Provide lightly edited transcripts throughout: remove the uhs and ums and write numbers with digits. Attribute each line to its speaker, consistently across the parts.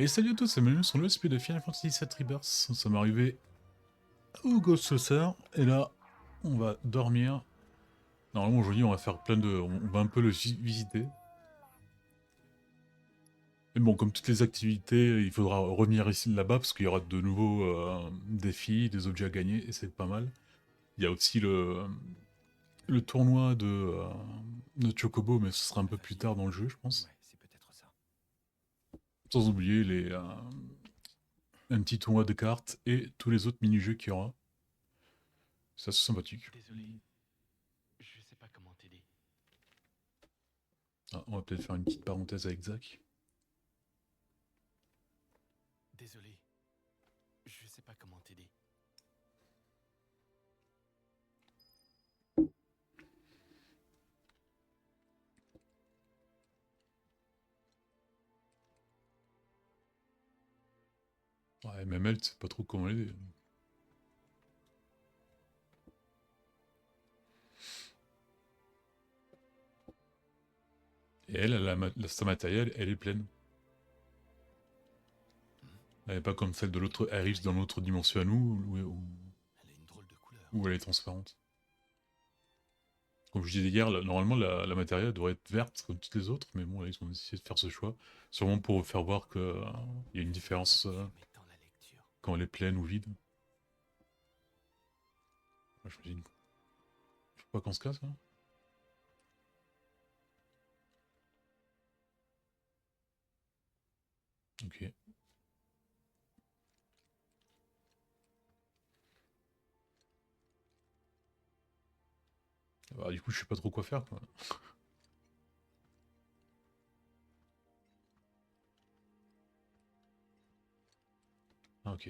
Speaker 1: Et salut à tous, c'est Manu sur le SP de Final Fantasy VII Rebirth. Nous sommes arrivés au Ghost Saucer, et là, on va dormir. Normalement, aujourd'hui, on va faire plein de... On va un peu le visiter. Mais bon, comme toutes les activités, il faudra revenir ici là-bas, parce qu'il y aura de nouveaux défis, des objets à gagner, et c'est pas mal. Il y a aussi le tournoi de Chocobo, mais ce sera un peu plus tard dans le jeu, je pense.
Speaker 2: Ouais, c'est peut-être ça.
Speaker 1: Sans oublier un petit tournoi de cartes et tous les autres mini-jeux qu'il y aura. C'est assez sympathique.
Speaker 2: Désolé, je sais pas comment t'aider.
Speaker 1: Ah, on va peut-être faire une petite parenthèse avec Zach.
Speaker 2: Désolé, je sais pas comment t'aider.
Speaker 1: Ouais, même elle, tu sais pas trop comment l'aider. Et elle, sa matériel, elle est pleine.
Speaker 2: Hmm.
Speaker 1: Elle n'est pas comme celle de l'autre. Elle arrive dans l'autre dimension à nous,
Speaker 2: Elle a une drôle de couleur.
Speaker 1: où elle est transparente. Comme je disais hier, normalement, la matériel devrait être verte comme toutes les autres, mais bon, là, ils ont essayé de faire ce choix. Sûrement pour faire voir qu'il y a une différence
Speaker 2: Tu m'étends la lecture.
Speaker 1: quand elle est pleine ou vide. Moi, je me dis, faut pas qu'on se casse, hein. Ok. Bah, du coup, je sais pas trop quoi faire, quoi. Ah, ok.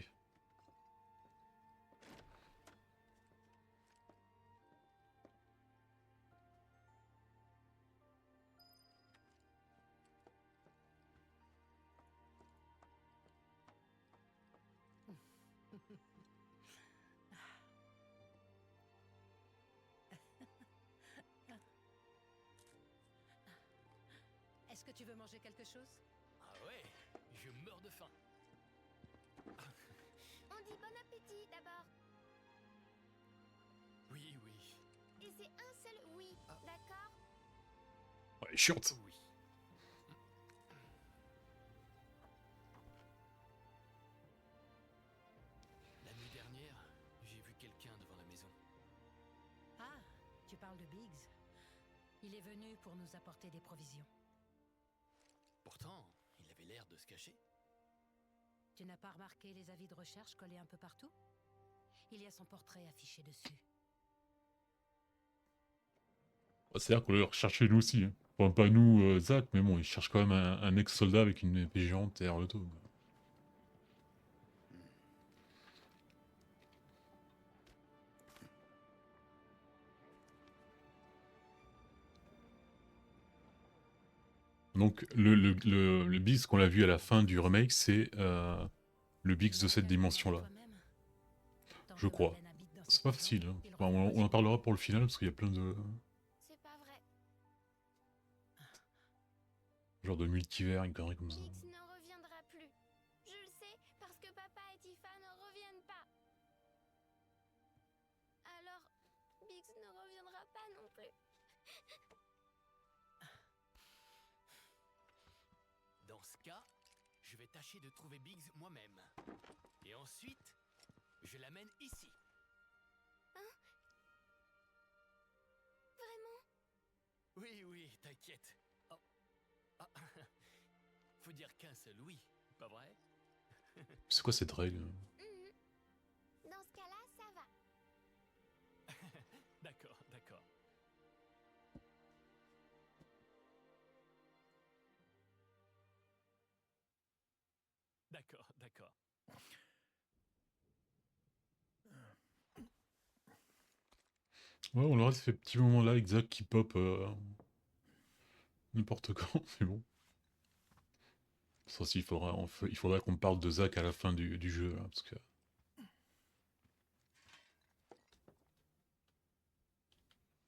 Speaker 3: Est-ce que tu veux manger quelque chose?
Speaker 2: Ah ouais, je meurs de faim.
Speaker 4: On dit bon appétit d'abord.
Speaker 2: Oui, oui,
Speaker 4: Et c'est un seul oui, d'accord?
Speaker 1: Ouais, short.
Speaker 2: oui. La nuit dernière, j'ai vu quelqu'un devant la maison.
Speaker 3: Ah, tu parles de Biggs. Il est venu pour nous apporter des provisions.
Speaker 2: Pourtant, il avait l'air de se cacher.
Speaker 3: Tu n'as pas remarqué les avis de recherche collés un peu partout? Il y a son portrait affiché dessus.
Speaker 1: C'est-à-dire qu'on le recherchait nous aussi, hein. Enfin, pas nous, Zach, mais bon, il cherche quand même un ex-soldat avec une épée géante derrière le dos, quoi.
Speaker 2: Hmm.
Speaker 1: Donc le Biggs qu'on a vu à la fin du remake, c'est le
Speaker 3: Tu
Speaker 1: Biggs de
Speaker 3: l'as
Speaker 1: cette
Speaker 3: réellement mangé
Speaker 1: dimension-là,
Speaker 3: toi-même? Tant
Speaker 1: je
Speaker 3: que
Speaker 1: crois.
Speaker 3: Marlène habite dans
Speaker 1: C'est
Speaker 3: cette
Speaker 1: pas
Speaker 3: maison,
Speaker 1: facile, hein.
Speaker 3: il
Speaker 1: Enfin, on,
Speaker 3: reviendra
Speaker 1: on en
Speaker 3: sûrement.
Speaker 1: parlera pour le final, parce qu'il y a plein de
Speaker 4: C'est pas vrai.
Speaker 1: genre de multivers, une connerie comme ça.
Speaker 4: Bix ne reviendra plus. Je le sais parce que papa et Tifa ne reviennent pas. Alors, Bix ne reviendra pas non plus.
Speaker 2: Dans ce cas, je vais tâcher de trouver Biggs moi-même. Et ensuite, je l'amène ici.
Speaker 4: Vraiment?
Speaker 2: Oui, oui, t'inquiète. Oh. Ah. Faut dire qu'un seul oui, pas vrai?
Speaker 1: C'est quoi cette règle?
Speaker 4: Mhm. Dans ce cas-là, ça va.
Speaker 2: D'accord, d'accord. D'accord, d'accord.
Speaker 1: Ouais, on aura ces petits moments-là, avec Zach qui pop n'importe quand, mais bon. Ça aussi, il faudra qu'on parle de Zach à la fin du jeu, là, parce que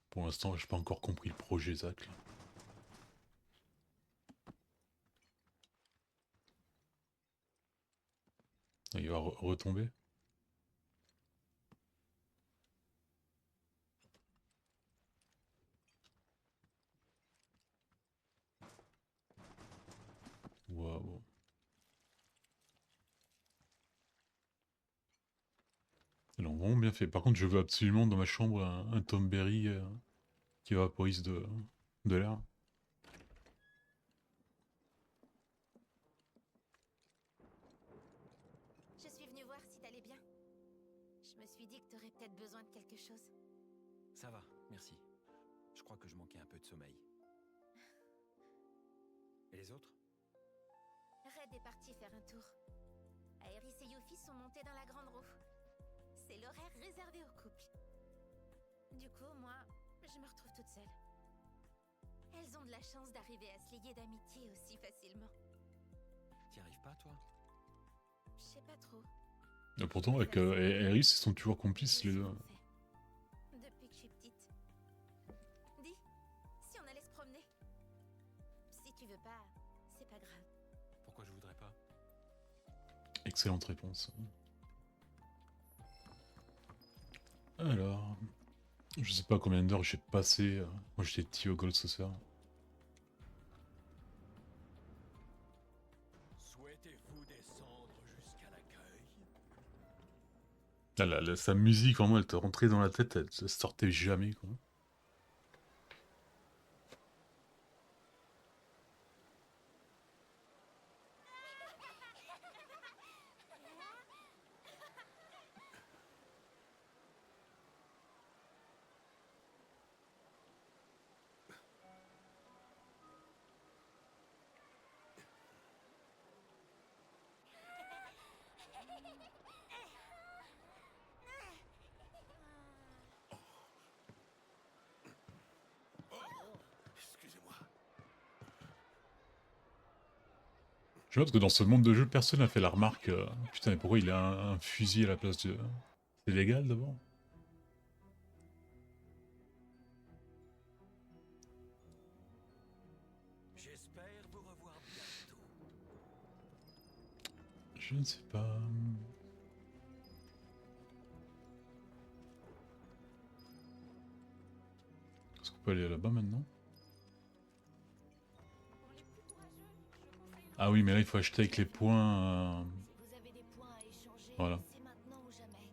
Speaker 1: pour l'instant, j'ai pas encore compris le projet Zach, là. Il va retomber. Waouh. Ils l'ont vraiment bien fait. Par contre, je veux absolument dans ma chambre un Tom Berry qui vaporise de l'air.
Speaker 4: Je suis venue voir si t'allais bien. Je me suis dit que t'aurais peut-être besoin de quelque chose.
Speaker 5: Ça va, merci. Je crois que je manquais un peu de sommeil. Et les autres?
Speaker 4: Red est parti faire un tour. Aerys et Yuffie sont montés dans la grande roue. C'est l'horaire réservé aux couples. Du coup, moi, je me retrouve toute seule. Elles ont de la chance d'arriver à se lier d'amitié aussi facilement.
Speaker 5: T'y arrives pas, toi?
Speaker 4: Je sais pas trop.
Speaker 1: Et pourtant, avec Aerys, ils sont toujours complices, les deux.
Speaker 4: Depuis que je suis petite. Dis, si on allait se promener? Si tu veux pas, c'est pas grave.
Speaker 5: Pourquoi je voudrais pas?
Speaker 1: Excellente réponse. Alors, je sais pas combien d'heures j'ai passé. Moi j'étais petit au Gold Saucer.
Speaker 5: Souhaitez-vous descendre jusqu'à l'accueil?
Speaker 1: Ah, sa musique, vraiment, elle te rentrait dans la tête, elle se sortait jamais, quoi.
Speaker 5: Excusez-moi.
Speaker 1: Je vois parce que dans ce monde de jeu, personne n'a fait la remarque. Putain, mais pourquoi il a un fusil à la place de. C'est légal d'abord?
Speaker 5: J'espère vous revoir bientôt.
Speaker 1: Je ne sais pas. Est-ce qu'on peut aller là-bas maintenant?
Speaker 4: Pour les plus courageux, je conseille
Speaker 1: Ah oui, mais là il faut acheter avec les points.
Speaker 4: Si vous avez des points à échanger,
Speaker 1: Voilà.
Speaker 4: c'est maintenant ou jamais.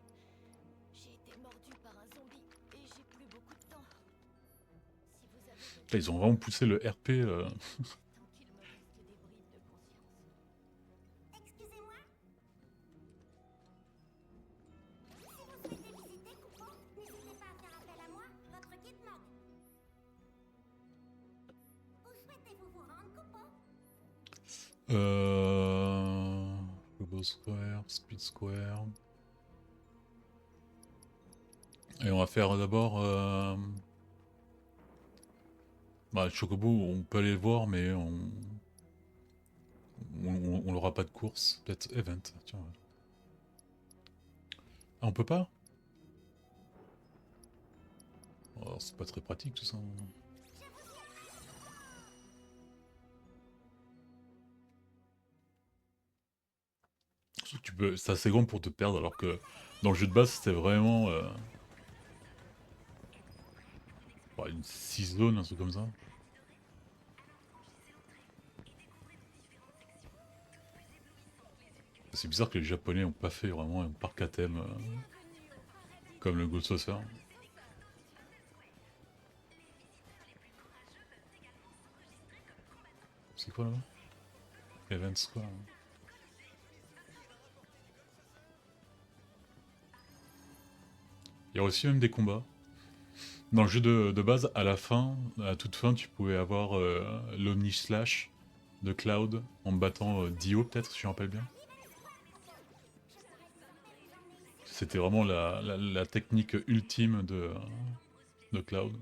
Speaker 4: J'ai été mordu par un zombie et j'ai plus beaucoup de temps. Si vous avez besoin
Speaker 1: Putain, ils ont vraiment poussé le RP.
Speaker 4: tant qu'il me reste des bribes de conscience. Excusez-moi. Si vous souhaitez visiter Coupeau, n'hésitez pas à faire appel à moi, votre guide manque. Où souhaitez-vous vous rendre, Coupeau?
Speaker 1: Robo Square, Speed Square. Et on va faire d'abord. Bah, le Chocobo, on peut aller le voir, mais on n'aura pas de course. Peut-être Event, tiens. Ouais. Ah, on peut pas? Oh, c'est pas très pratique tout ça. Surtout que tu peux, c'est assez grand pour te perdre, alors que dans le jeu de base, c'était vraiment une 6 zones, un truc comme ça. C'est bizarre que les Japonais ont pas fait vraiment un parc à thème comme le Gold Saucer. C'est quoi là-bas? Events quoi. Il y a aussi même des combats. Dans le jeu de base, à la fin, à toute fin, tu pouvais avoir l'Omni Slash de Cloud en battant Dio, peut-être, si je me rappelle bien. C'était vraiment la technique ultime de Cloud.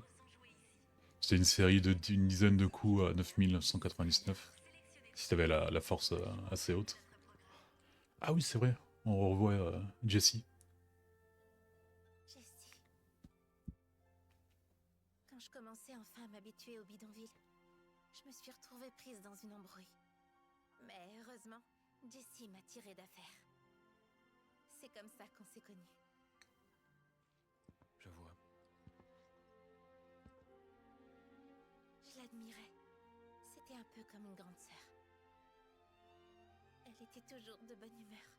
Speaker 1: C'était une série d'une dizaine de coups à 9999, si t'avais la force assez haute. Ah oui, c'est vrai, on revoit Jessie.
Speaker 4: Jessie. Quand je commençais enfin à m'habituer au bidonville, je me suis retrouvée prise dans une embrouille. Mais heureusement, Jessie m'a tiré d'affaire. C'est comme ça qu'on s'est connus.
Speaker 5: Je vois.
Speaker 4: Je l'admirais. C'était un peu comme une grande sœur. Elle était toujours de bonne humeur.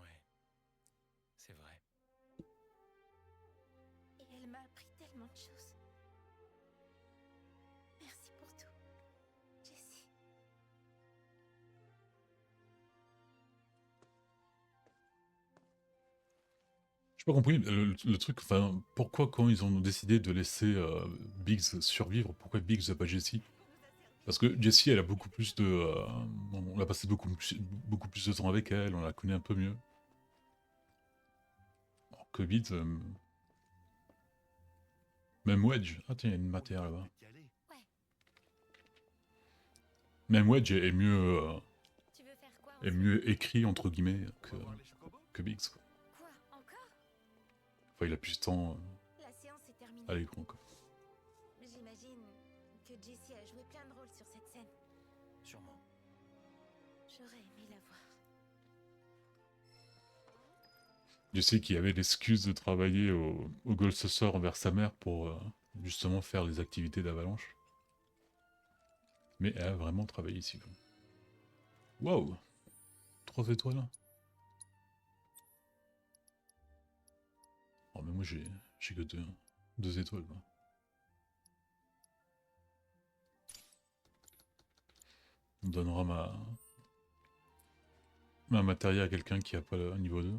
Speaker 5: Ouais. C'est vrai.
Speaker 4: Et elle m'a appris tellement de choses. Merci pour tout, Jessie.
Speaker 1: J'ai pas compris le truc, enfin, pourquoi quand ils ont décidé de laisser Biggs survivre, pourquoi Biggs et pas Jessie? Parce que Jessie, elle a beaucoup plus de... on a passé beaucoup plus de temps avec elle, on la connaît un peu mieux. Alors que Biggs... même Wedge... Ah tiens, il y a une matière là-bas.
Speaker 4: Ouais,
Speaker 1: Même Wedge est mieux,
Speaker 4: tu veux faire quoi
Speaker 1: est mieux écrit, entre guillemets, que Biggs, quoi.
Speaker 4: Quoi? Encore?
Speaker 1: Enfin, il a plus de temps
Speaker 4: La séance est terminée.
Speaker 1: à l'écran, quoi.
Speaker 4: J'imagine que Jessie a joué plein de rôles sur cette scène.
Speaker 5: Sûrement.
Speaker 4: J'aurais aimé la voir.
Speaker 1: Je sais qu'il y avait l'excuse de travailler au Gold Saucer envers sa mère pour justement faire des activités d'avalanche. Mais elle a vraiment travaillé ici, quoi. Waouh! 3 étoiles. Oh, mais moi j'ai que 2 étoiles, quoi. On donnera ma matériel à quelqu'un qui a pas le niveau 2.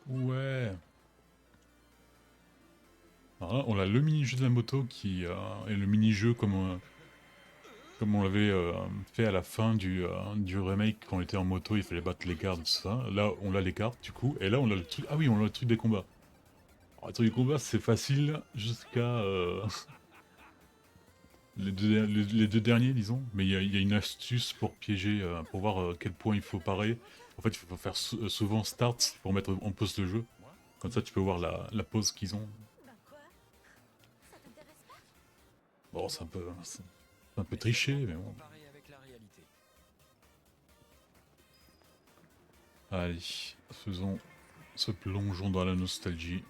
Speaker 1: Ouais. Alors là, on a le mini-jeu de la moto qui est le mini-jeu comme on l'avait fait à la fin du remake quand on était en moto, il fallait battre les gardes, tout ça. Là, on a les cartes du coup, et là, on a le truc. Ah oui, on a le truc des combats. Alors, le truc des combats, c'est facile jusqu'à les 2 derniers, disons. Mais il y a une astuce pour piéger, pour voir quel point il faut parer. En fait, il faut faire souvent start pour mettre en pause le jeu. Comme ça, tu peux voir la pause qu'ils ont.
Speaker 4: Ben quoi? Ça t'intéresse pas?
Speaker 1: Bon, c'est un peu triché, mais bon.
Speaker 5: Comparé avec la réalité.
Speaker 1: Allez, plongeons dans la nostalgie.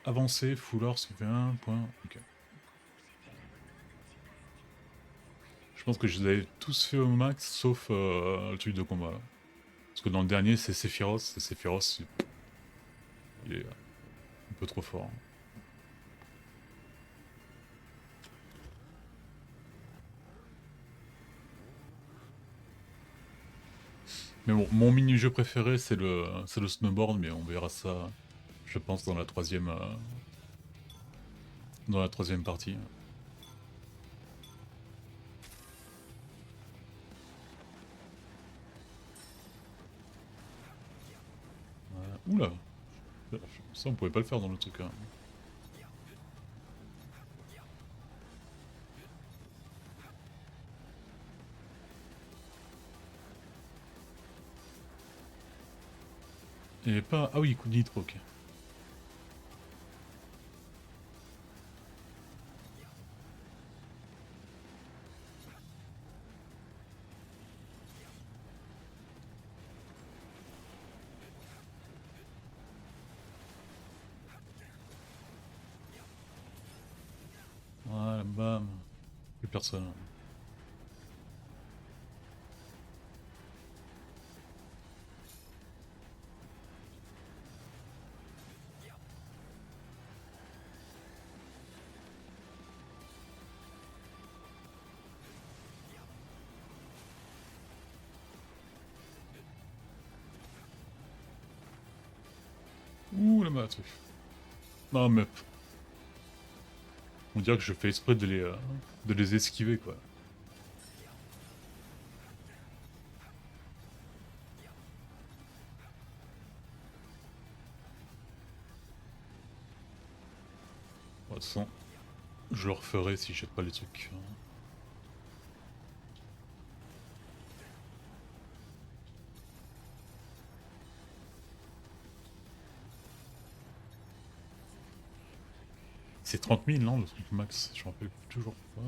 Speaker 1: Avancer, foulard, ce qui fait 1 point. Ok. Je pense que je les avais tous fait au max, sauf le truc de combat. Là. Parce que dans le dernier, c'est Sephiroth, et Sephiroth, il est un peu trop fort. Mais bon, mon mini-jeu préféré, c'est le snowboard, mais on verra ça, je pense, dans la troisième partie. Oula! Ça, on pouvait pas le faire dans le truc. Hein. Et pas... Ah oui, coup de nitro, ok. Voilà, bam. Plus personne. Ouh, la matrice. Non, mais... On dirait que je fais exprès de les esquiver, quoi. Bon, de toute façon, je le referai si je jette pas les trucs. C'est 30 000, non, le truc max? Je me rappelle toujours pas.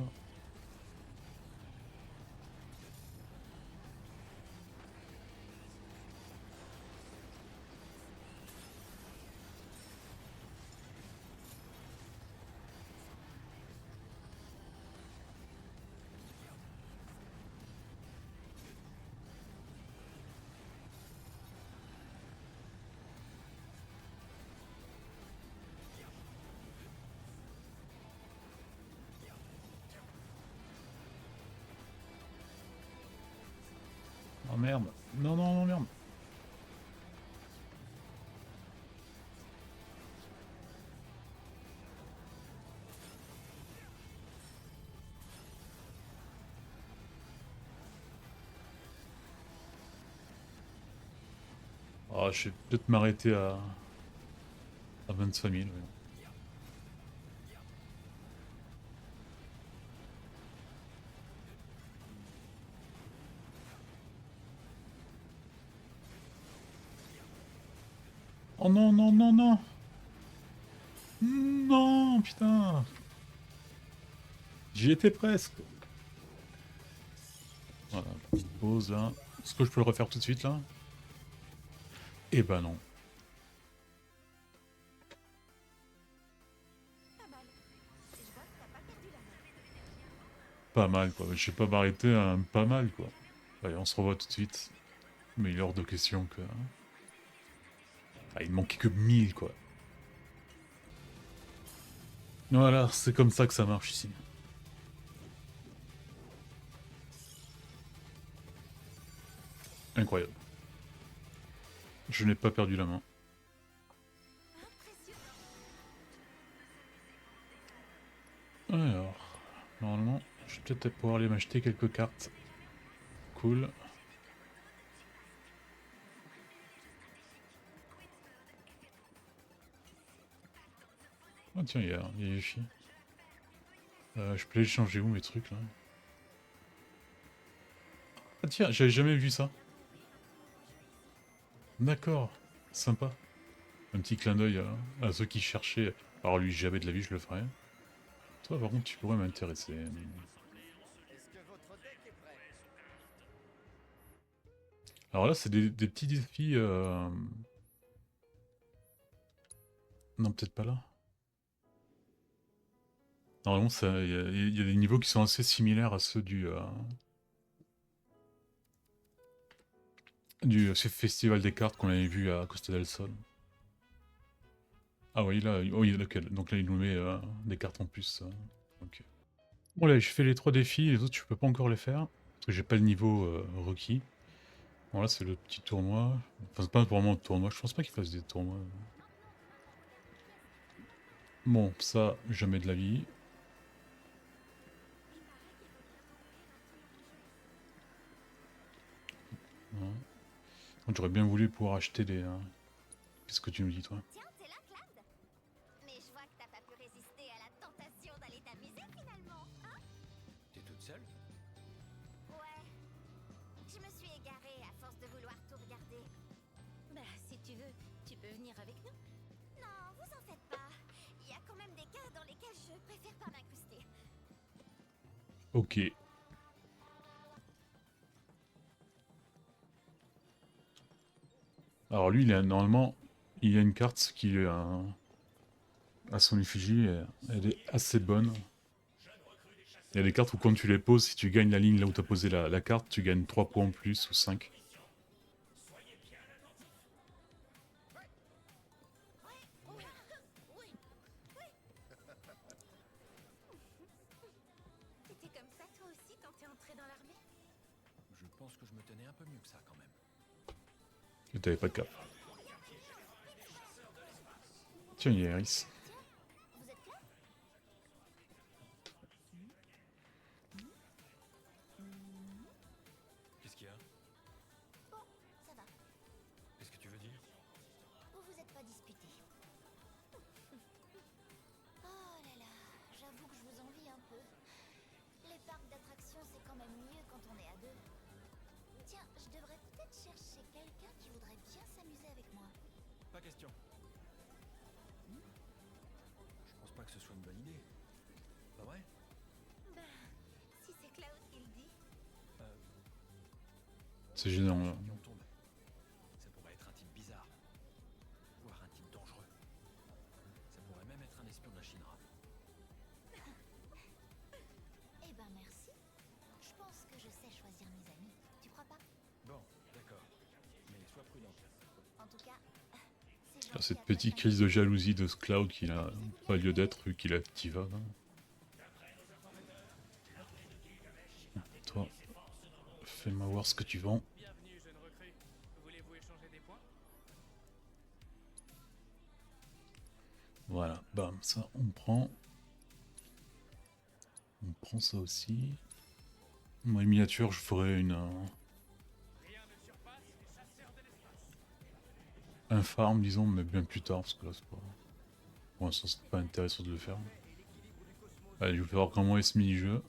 Speaker 1: Oh merde. Non, non, non, merde. Oh, je vais peut-être m'arrêter à 25 000. Ouais. Oh non, non, non, non. Non, putain. J'y étais presque. Voilà, petite pause là. Est-ce que je peux le refaire tout de suite là? Eh ben non.
Speaker 4: Pas mal. Et je vois que t'as pas perdu la main.
Speaker 1: Pas mal quoi. Je vais pas m'arrêter à un pas mal quoi. Allez, on se revoit tout de suite. Mais il est hors de question que. Ah, il manquait que 1000 quoi. Voilà, c'est comme ça que ça marche ici. Incroyable. Je n'ai pas perdu la main.
Speaker 4: Impressionnant.
Speaker 1: Alors, normalement, je vais peut-être pouvoir aller m'acheter quelques cartes. Cool. Ah tiens, il y a Yuffie. Je peux les changer où mes trucs là? Ah tiens, j'avais jamais vu ça. D'accord, sympa. Un petit clin d'œil à ceux qui cherchaient. Alors lui, jamais de la vie, je le ferais. Toi, par contre, tu pourrais m'intéresser. Alors là, c'est des petits défis. Non, peut-être pas là. Normalement, il y a des niveaux qui sont assez similaires à ceux du festival des cartes qu'on avait vu à Costa del Sol. Ah oui, là, oui, lequel? Donc là, il nous met des cartes en plus. Ok. Bon, là, j'ai fait les 3 défis, les autres, je peux pas encore les faire. Parce que j'ai pas le niveau requis. Bon, là, c'est le petit tournoi. Enfin, c'est pas vraiment un tournoi, je pense pas qu'il fasse des tournois. Bon, ça, jamais de la vie. Hein. Donc, j'aurais bien voulu pouvoir acheter des. Qu'est-ce que tu nous dis, toi?
Speaker 4: Tiens, t'es là, Claude? Mais je vois que t'as pas pu résister à la tentation d'aller t'amuser finalement, hein?
Speaker 5: T'es toute seule?
Speaker 4: Ouais. Je me suis égarée à force de vouloir tout regarder.
Speaker 3: Bah, si tu veux, tu peux venir avec nous.
Speaker 4: Non, vous en faites pas. Il y a quand même des cas dans lesquels je préfère pas m'incruster.
Speaker 1: Ok. Alors lui, normalement, il y a une carte qui est à son effigie, elle est assez bonne. Il y a des cartes où quand tu les poses, si tu gagnes la ligne là où tu as posé la carte, tu gagnes 3 points en plus ou 5.
Speaker 4: T'étais comme ça toi aussi quand t'es entré dans l'armée?
Speaker 5: Je pense que je me tenais un peu mieux que ça quand même.
Speaker 1: Et t'avais pas de cap. Tiens, il y a Eris.
Speaker 4: Vous êtes là?
Speaker 5: Qu'est-ce qu'il y a?
Speaker 4: Bon, ça va.
Speaker 5: Qu'est-ce que tu veux dire?
Speaker 4: Vous vous êtes pas disputés. Oh là là, j'avoue que je vous envie un peu. Les parcs d'attractions, c'est quand même mieux quand on est à deux. Tiens, je devrais peut-être chercher quelqu'un qui voudrait bien s'amuser avec moi.
Speaker 5: Pas question. Je pense pas que ce soit une bonne idée. Pas vrai?
Speaker 4: Bah, si c'est Cloud qui le dit.
Speaker 1: C'est gênant là.
Speaker 5: Si on tombe, ça pourrait être un type bizarre. Voire un type dangereux. Ça pourrait même être un espion de la Shinra.
Speaker 4: Eh ben merci. Je pense que je sais choisir mes amis. Tu crois pas?
Speaker 5: Bon, d'accord. Mais sois prudent.
Speaker 4: En tout cas, c'est
Speaker 1: Ah,
Speaker 4: gentil
Speaker 1: cette
Speaker 4: à toi
Speaker 1: petite
Speaker 4: de
Speaker 1: crise de jalousie de ce Cloud qui n'a pas lieu d'être vu qu'il est Activa. Là. Toi, fais-moi voir ce que tu vends.
Speaker 2: Bienvenue, jeune recrue. Voulez-vous échanger des points?
Speaker 1: Voilà, bam, ça on prend. On prend ça aussi. Moi, miniature, je ferai une.
Speaker 2: Rien ne surpasse les chasseurs de l'espace.
Speaker 1: Un farm, disons, mais bien plus tard, parce que là, c'est pas. Pour l'instant, c'est pas intéressant de le faire. Allez, je vais voir comment est ce mini-jeu.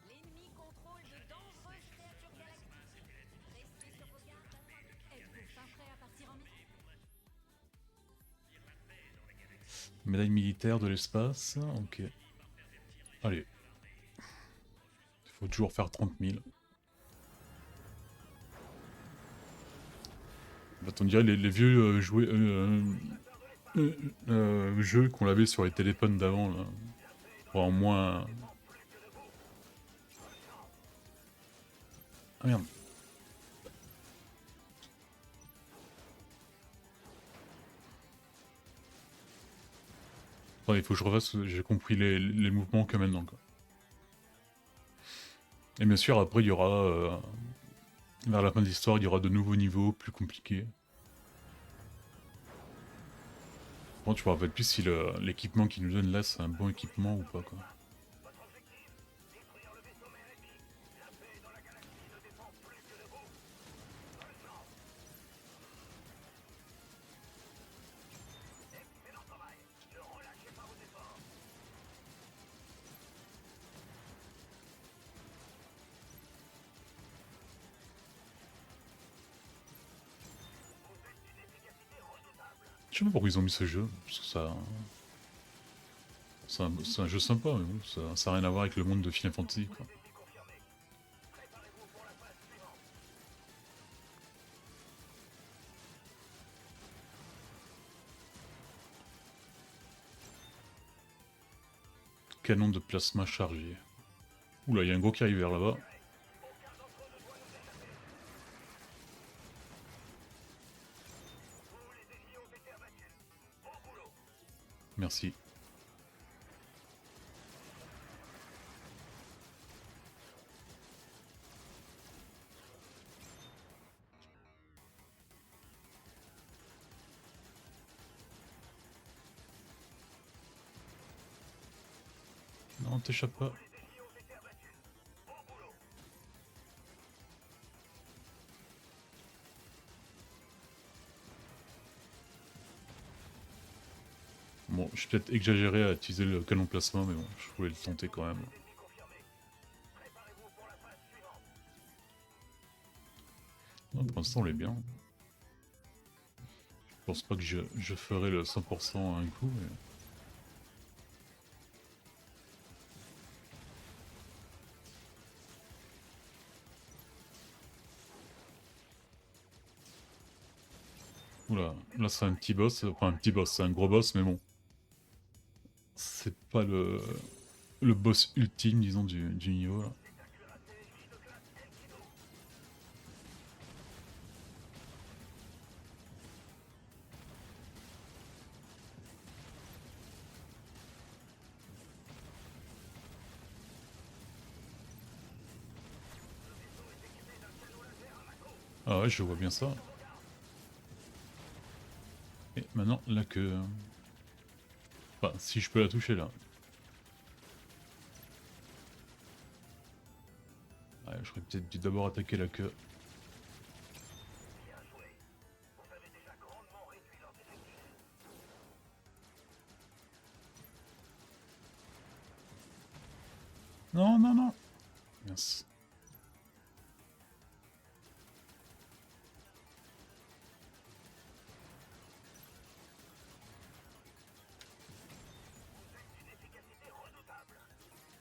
Speaker 4: l'ennemi contrôle de dangereuses créatures galactiques. Restez sur vos gardes afin de... Êtes-vous fin prêt à partir en mission?
Speaker 1: Médaille militaire de l'espace, ok. Allez. Il faut toujours faire 30 000. En fait, on dirait les vieux jeux qu'on avait sur les téléphones d'avant, là. Pour en moins... Ah merde. Attends, il faut que je refasse, j'ai compris les mouvements que maintenant, quoi. Et bien sûr, après, il y aura... vers la fin de l'histoire, il y aura de nouveaux niveaux plus compliqués. Bon, tu me rappelles plus si l'équipement qu'ils nous donnent là, c'est un bon équipement ou pas, quoi. Je sais pas pourquoi ils ont mis ce jeu, parce que ça... C'est un jeu sympa, mais bon, ça a rien à voir avec le monde de Final Fantasy, quoi. Canon de plasma chargé. Oula, il y a un gros qui arrive vers là-bas. Merci. Non, t'échappes pas. Bon, je suis peut-être exagéré à utiliser le canon plasma, mais bon, je voulais le tenter quand même. Non, pour l'instant, on est bien. Je pense pas que je ferai le 100% à un coup, mais... Oula, là c'est un petit boss, enfin un petit boss, c'est un gros boss, mais bon. C'est pas le boss ultime, disons, du niveau, là. Ah ouais, je vois bien ça. Et maintenant, la queue. Enfin, si je peux la toucher, là. Ouais, j'aurais peut-être dû d'abord attaquer la queue. Non, non, non. Mince.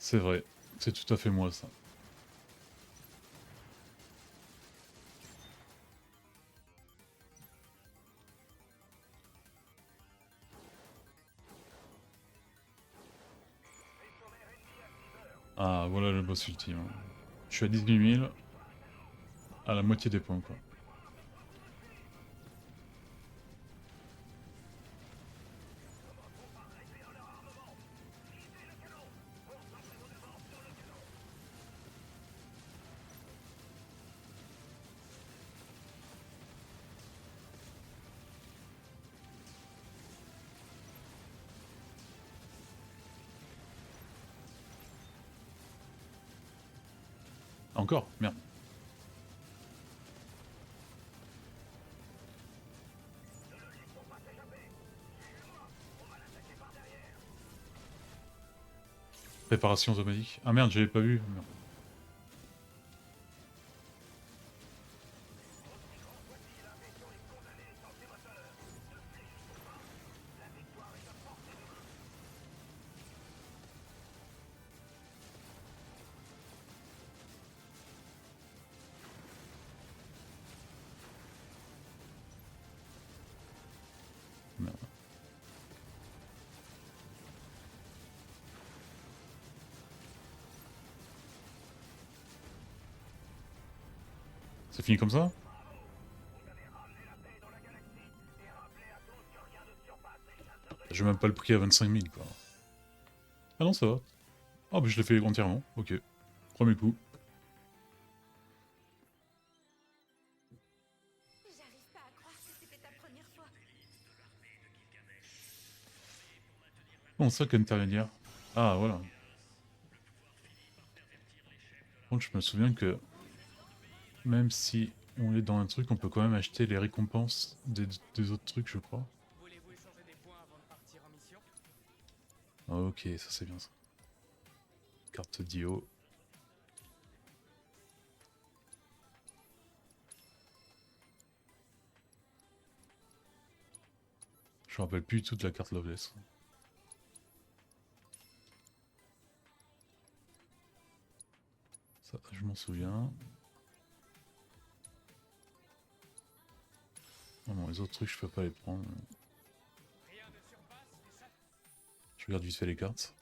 Speaker 1: C'est vrai, c'est tout à fait moi ça. Ah, voilà le boss ultime. Je suis à 18 000, à la moitié des points quoi. Encore? Merde. Préparation automatique. Ah merde, j'avais pas vu. Merde. Merde. C'est fini comme ça? J'ai même pas le prix à 25 000 quoi. Ah non, ça va. Ah bah je l'ai fait entièrement, ok. Premier coup.
Speaker 4: J'arrive pas à croire que c'était ta première fois.
Speaker 1: Bon, ça qu'intervenir. Ah voilà. Bon, je me souviens que même si on est dans un truc, on peut quand même acheter les récompenses des autres trucs, je crois.
Speaker 2: Voulez-vous échanger des points avant de partir en mission?
Speaker 1: Ah, ok, ça c'est bien ça. Carte Dio. Je me rappelle plus du tout de la carte Loveless. Ça, je m'en souviens. Oh non, les autres trucs, je peux pas les prendre.
Speaker 2: Rien de surpasse, c'est ça?
Speaker 1: Je regarde vite fait les cartes.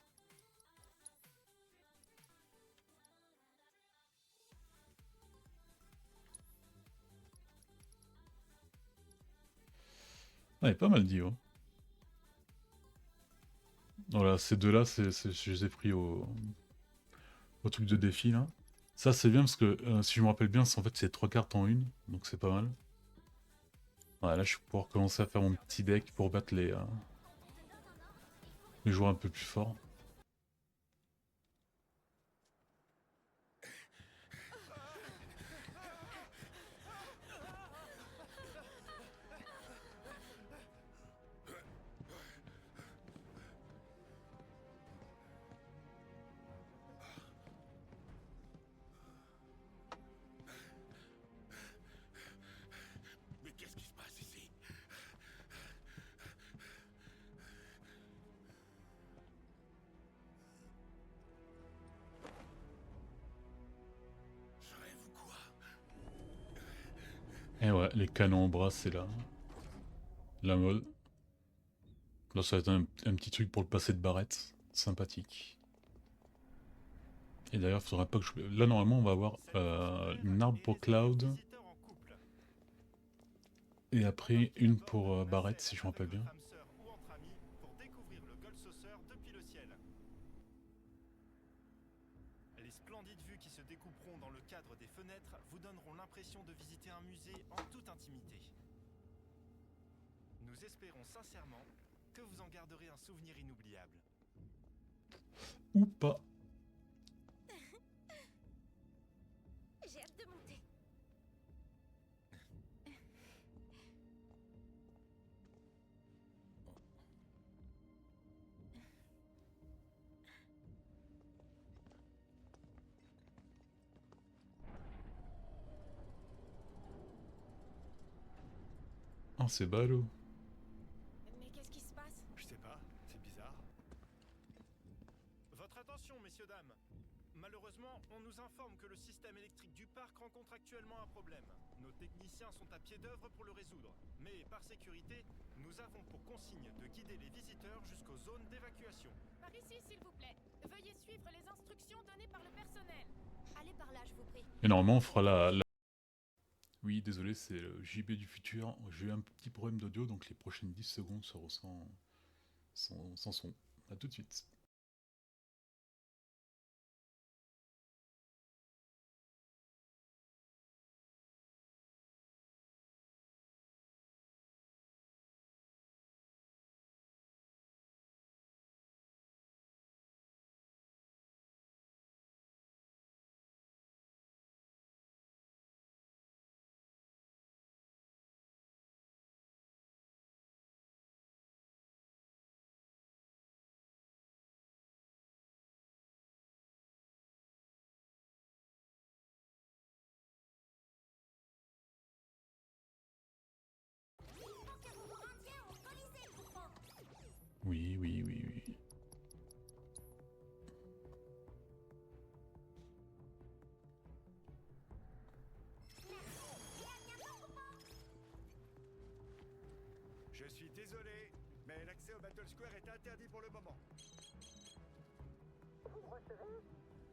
Speaker 1: Ah, il est pas mal Dio. Voilà, ces deux-là, je les ai pris au truc de défi là. Ça c'est bien parce que si je me rappelle bien, en fait c'est 3 cartes en une, donc c'est pas mal. Voilà, là je vais pouvoir commencer à faire mon petit deck pour battre les joueurs un peu plus forts.
Speaker 5: Mais qu'est-ce qui se passe ici? Je rêve ou quoi?
Speaker 1: Et ouais, les canons au bras c'est là. La mode. Là ça va être un petit truc pour le passer de barrette. Sympathique. Et d'ailleurs, faudrait pas que je... Là normalement on va avoir une arme pour Cloud. Et après une pour Barrett si je me rappelle bien.
Speaker 6: Les splendides vues qui se découperont dans le cadre des fenêtres vous donneront l'impression de visiter un musée en toute intimité. Nous espérons sincèrement que vous en garderez un souvenir inoubliable.
Speaker 1: Ou pas.
Speaker 4: J'ai hâte de monter.
Speaker 1: Oh c'est ballot.
Speaker 4: Mais qu'est-ce qui se passe?
Speaker 6: Je sais pas, c'est bizarre. Votre attention, messieurs, dames. Malheureusement, on nous informe que le système électrique du parc rencontre actuellement un problème. Nos techniciens sont à pied d'œuvre pour le résoudre. Mais par sécurité, nous avons pour consigne de guider les visiteurs jusqu'aux zones d'évacuation.
Speaker 7: Par ici, s'il vous plaît. Veuillez suivre les instructions données par le personnel.
Speaker 4: Allez par là, je vous prie.
Speaker 1: Et normalement, on fera la... Oui, désolé, c'est le JB du futur. J'ai eu un petit problème d'audio, donc les prochaines 10 secondes seront sans son. A tout de suite. Oui, oui, oui, oui.
Speaker 8: Je suis désolé, mais l'accès au Battle Square est interdit pour le moment.
Speaker 9: Vous me recevez?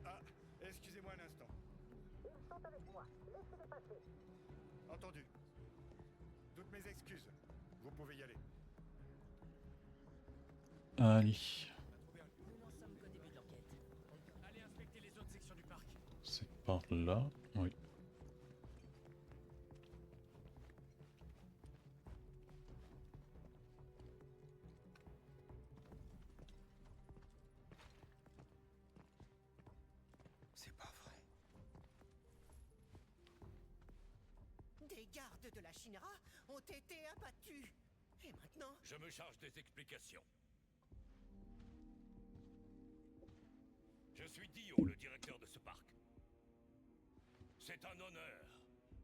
Speaker 8: Ah, excusez-moi un instant.
Speaker 9: Ils sont avec moi. Laissez-les passer.
Speaker 8: Entendu. Toutes mes excuses. Vous pouvez y aller.
Speaker 1: Allez,
Speaker 2: Nous n'en sommes qu'au début de l'enquête.
Speaker 5: Allez inspecter les autres sections du parc.
Speaker 1: c'est par là. Oui.
Speaker 8: C'est pas vrai.
Speaker 10: Des gardes de la Shinra ont été abattus. Et maintenant,
Speaker 2: Je me charge des explications. Je suis Dio, le directeur de ce parc. C'est un honneur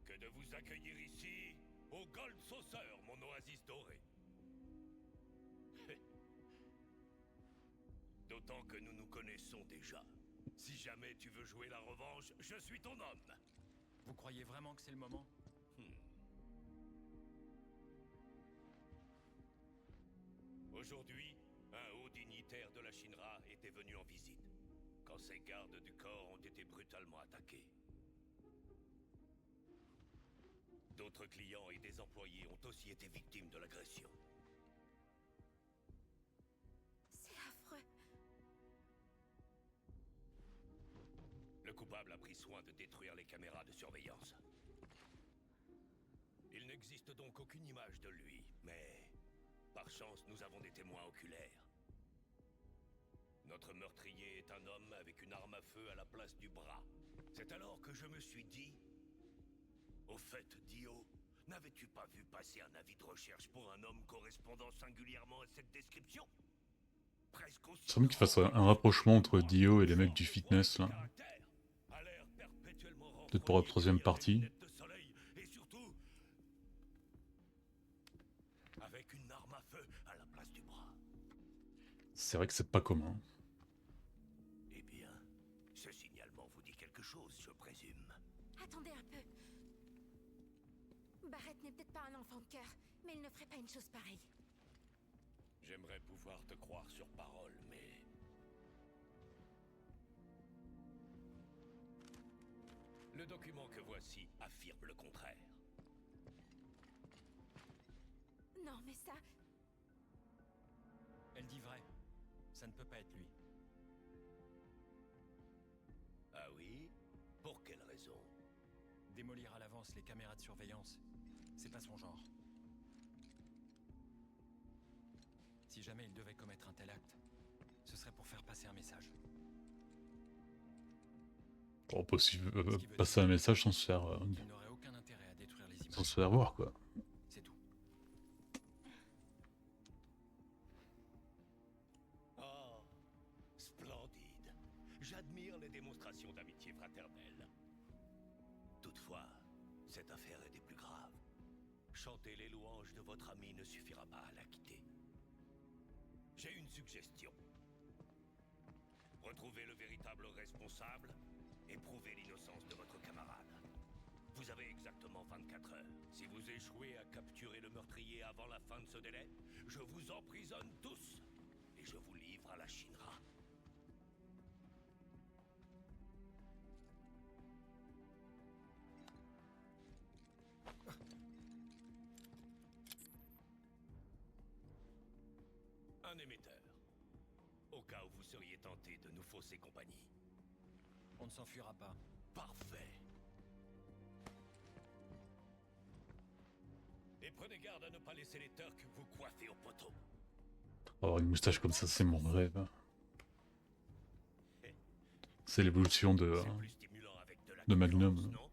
Speaker 2: que de vous accueillir ici, au Gold Saucer, mon oasis doré. D'autant que nous nous connaissons déjà. Si jamais tu veux jouer la revanche, je suis ton homme.
Speaker 5: Vous croyez vraiment que c'est le moment?
Speaker 2: Aujourd'hui, un haut dignitaire de la Shinra était venu en visite, quand ses gardes du corps ont été brutalement attaqués. D'autres clients et des employés ont aussi été victimes de l'agression.
Speaker 4: C'est affreux.
Speaker 2: Le coupable a pris soin de détruire les caméras de surveillance. Il n'existe donc aucune image de lui, mais par chance, nous avons des témoins oculaires. Notre meurtrier est un homme avec une arme à feu à la place du bras. C'est alors que je me suis dit... Au fait, Dio, n'avais-tu pas vu passer un avis de recherche pour un homme correspondant singulièrement à cette description? Presque aussi...
Speaker 1: Il semble qu'il fasse un rapprochement entre Dio et les mecs du fitness là. Peut-être pour la troisième partie.
Speaker 2: Et surtout... avec une arme à feu à la place du bras.
Speaker 1: C'est vrai que c'est pas commun.
Speaker 2: Eh bien, ce signalement vous dit quelque chose, je présume.
Speaker 4: Attendez un peu. Barrett n'est peut-être pas un enfant de cœur, mais il ne ferait pas une chose pareille.
Speaker 2: J'aimerais pouvoir te croire sur parole, mais... Le document que voici affirme le contraire.
Speaker 4: Non, mais ça...
Speaker 5: Elle dit vrai. Ça ne peut pas être lui.
Speaker 2: Ah oui? Pour quelle raison?
Speaker 5: Démolir à l'avance les caméras de surveillance, c'est pas son genre. Si jamais il devait commettre un tel acte, ce serait pour faire passer un message.
Speaker 1: On peut aussi passer un message sans se faire,
Speaker 5: Il n'aurait aucun intérêt à détruire les images.
Speaker 1: sans se faire voir quoi.
Speaker 5: C'est tout.
Speaker 2: Oh, splendide. J'admire les démonstrations d'amitié fraternelle. Toutefois, cette affaire est des plus graves. Chanter les louanges de votre ami ne suffira pas à la quitter. J'ai une suggestion. Retrouvez le véritable responsable et prouvez l'innocence de votre camarade. Vous avez exactement 24 heures. Si vous échouez à capturer le meurtrier avant la fin de ce délai, je vous emprisonne tous et je vous livre à la Shinra. Un émetteur. Au cas où vous seriez tenté de nous fausser compagnie.
Speaker 5: On ne s'enfuira pas.
Speaker 2: Parfait. Et prenez garde à ne pas laisser les Turcs vous coiffer au poteau.
Speaker 1: Avoir une moustache comme ça, c'est mon rêve. C'est l'évolution de Magnum.
Speaker 2: Non.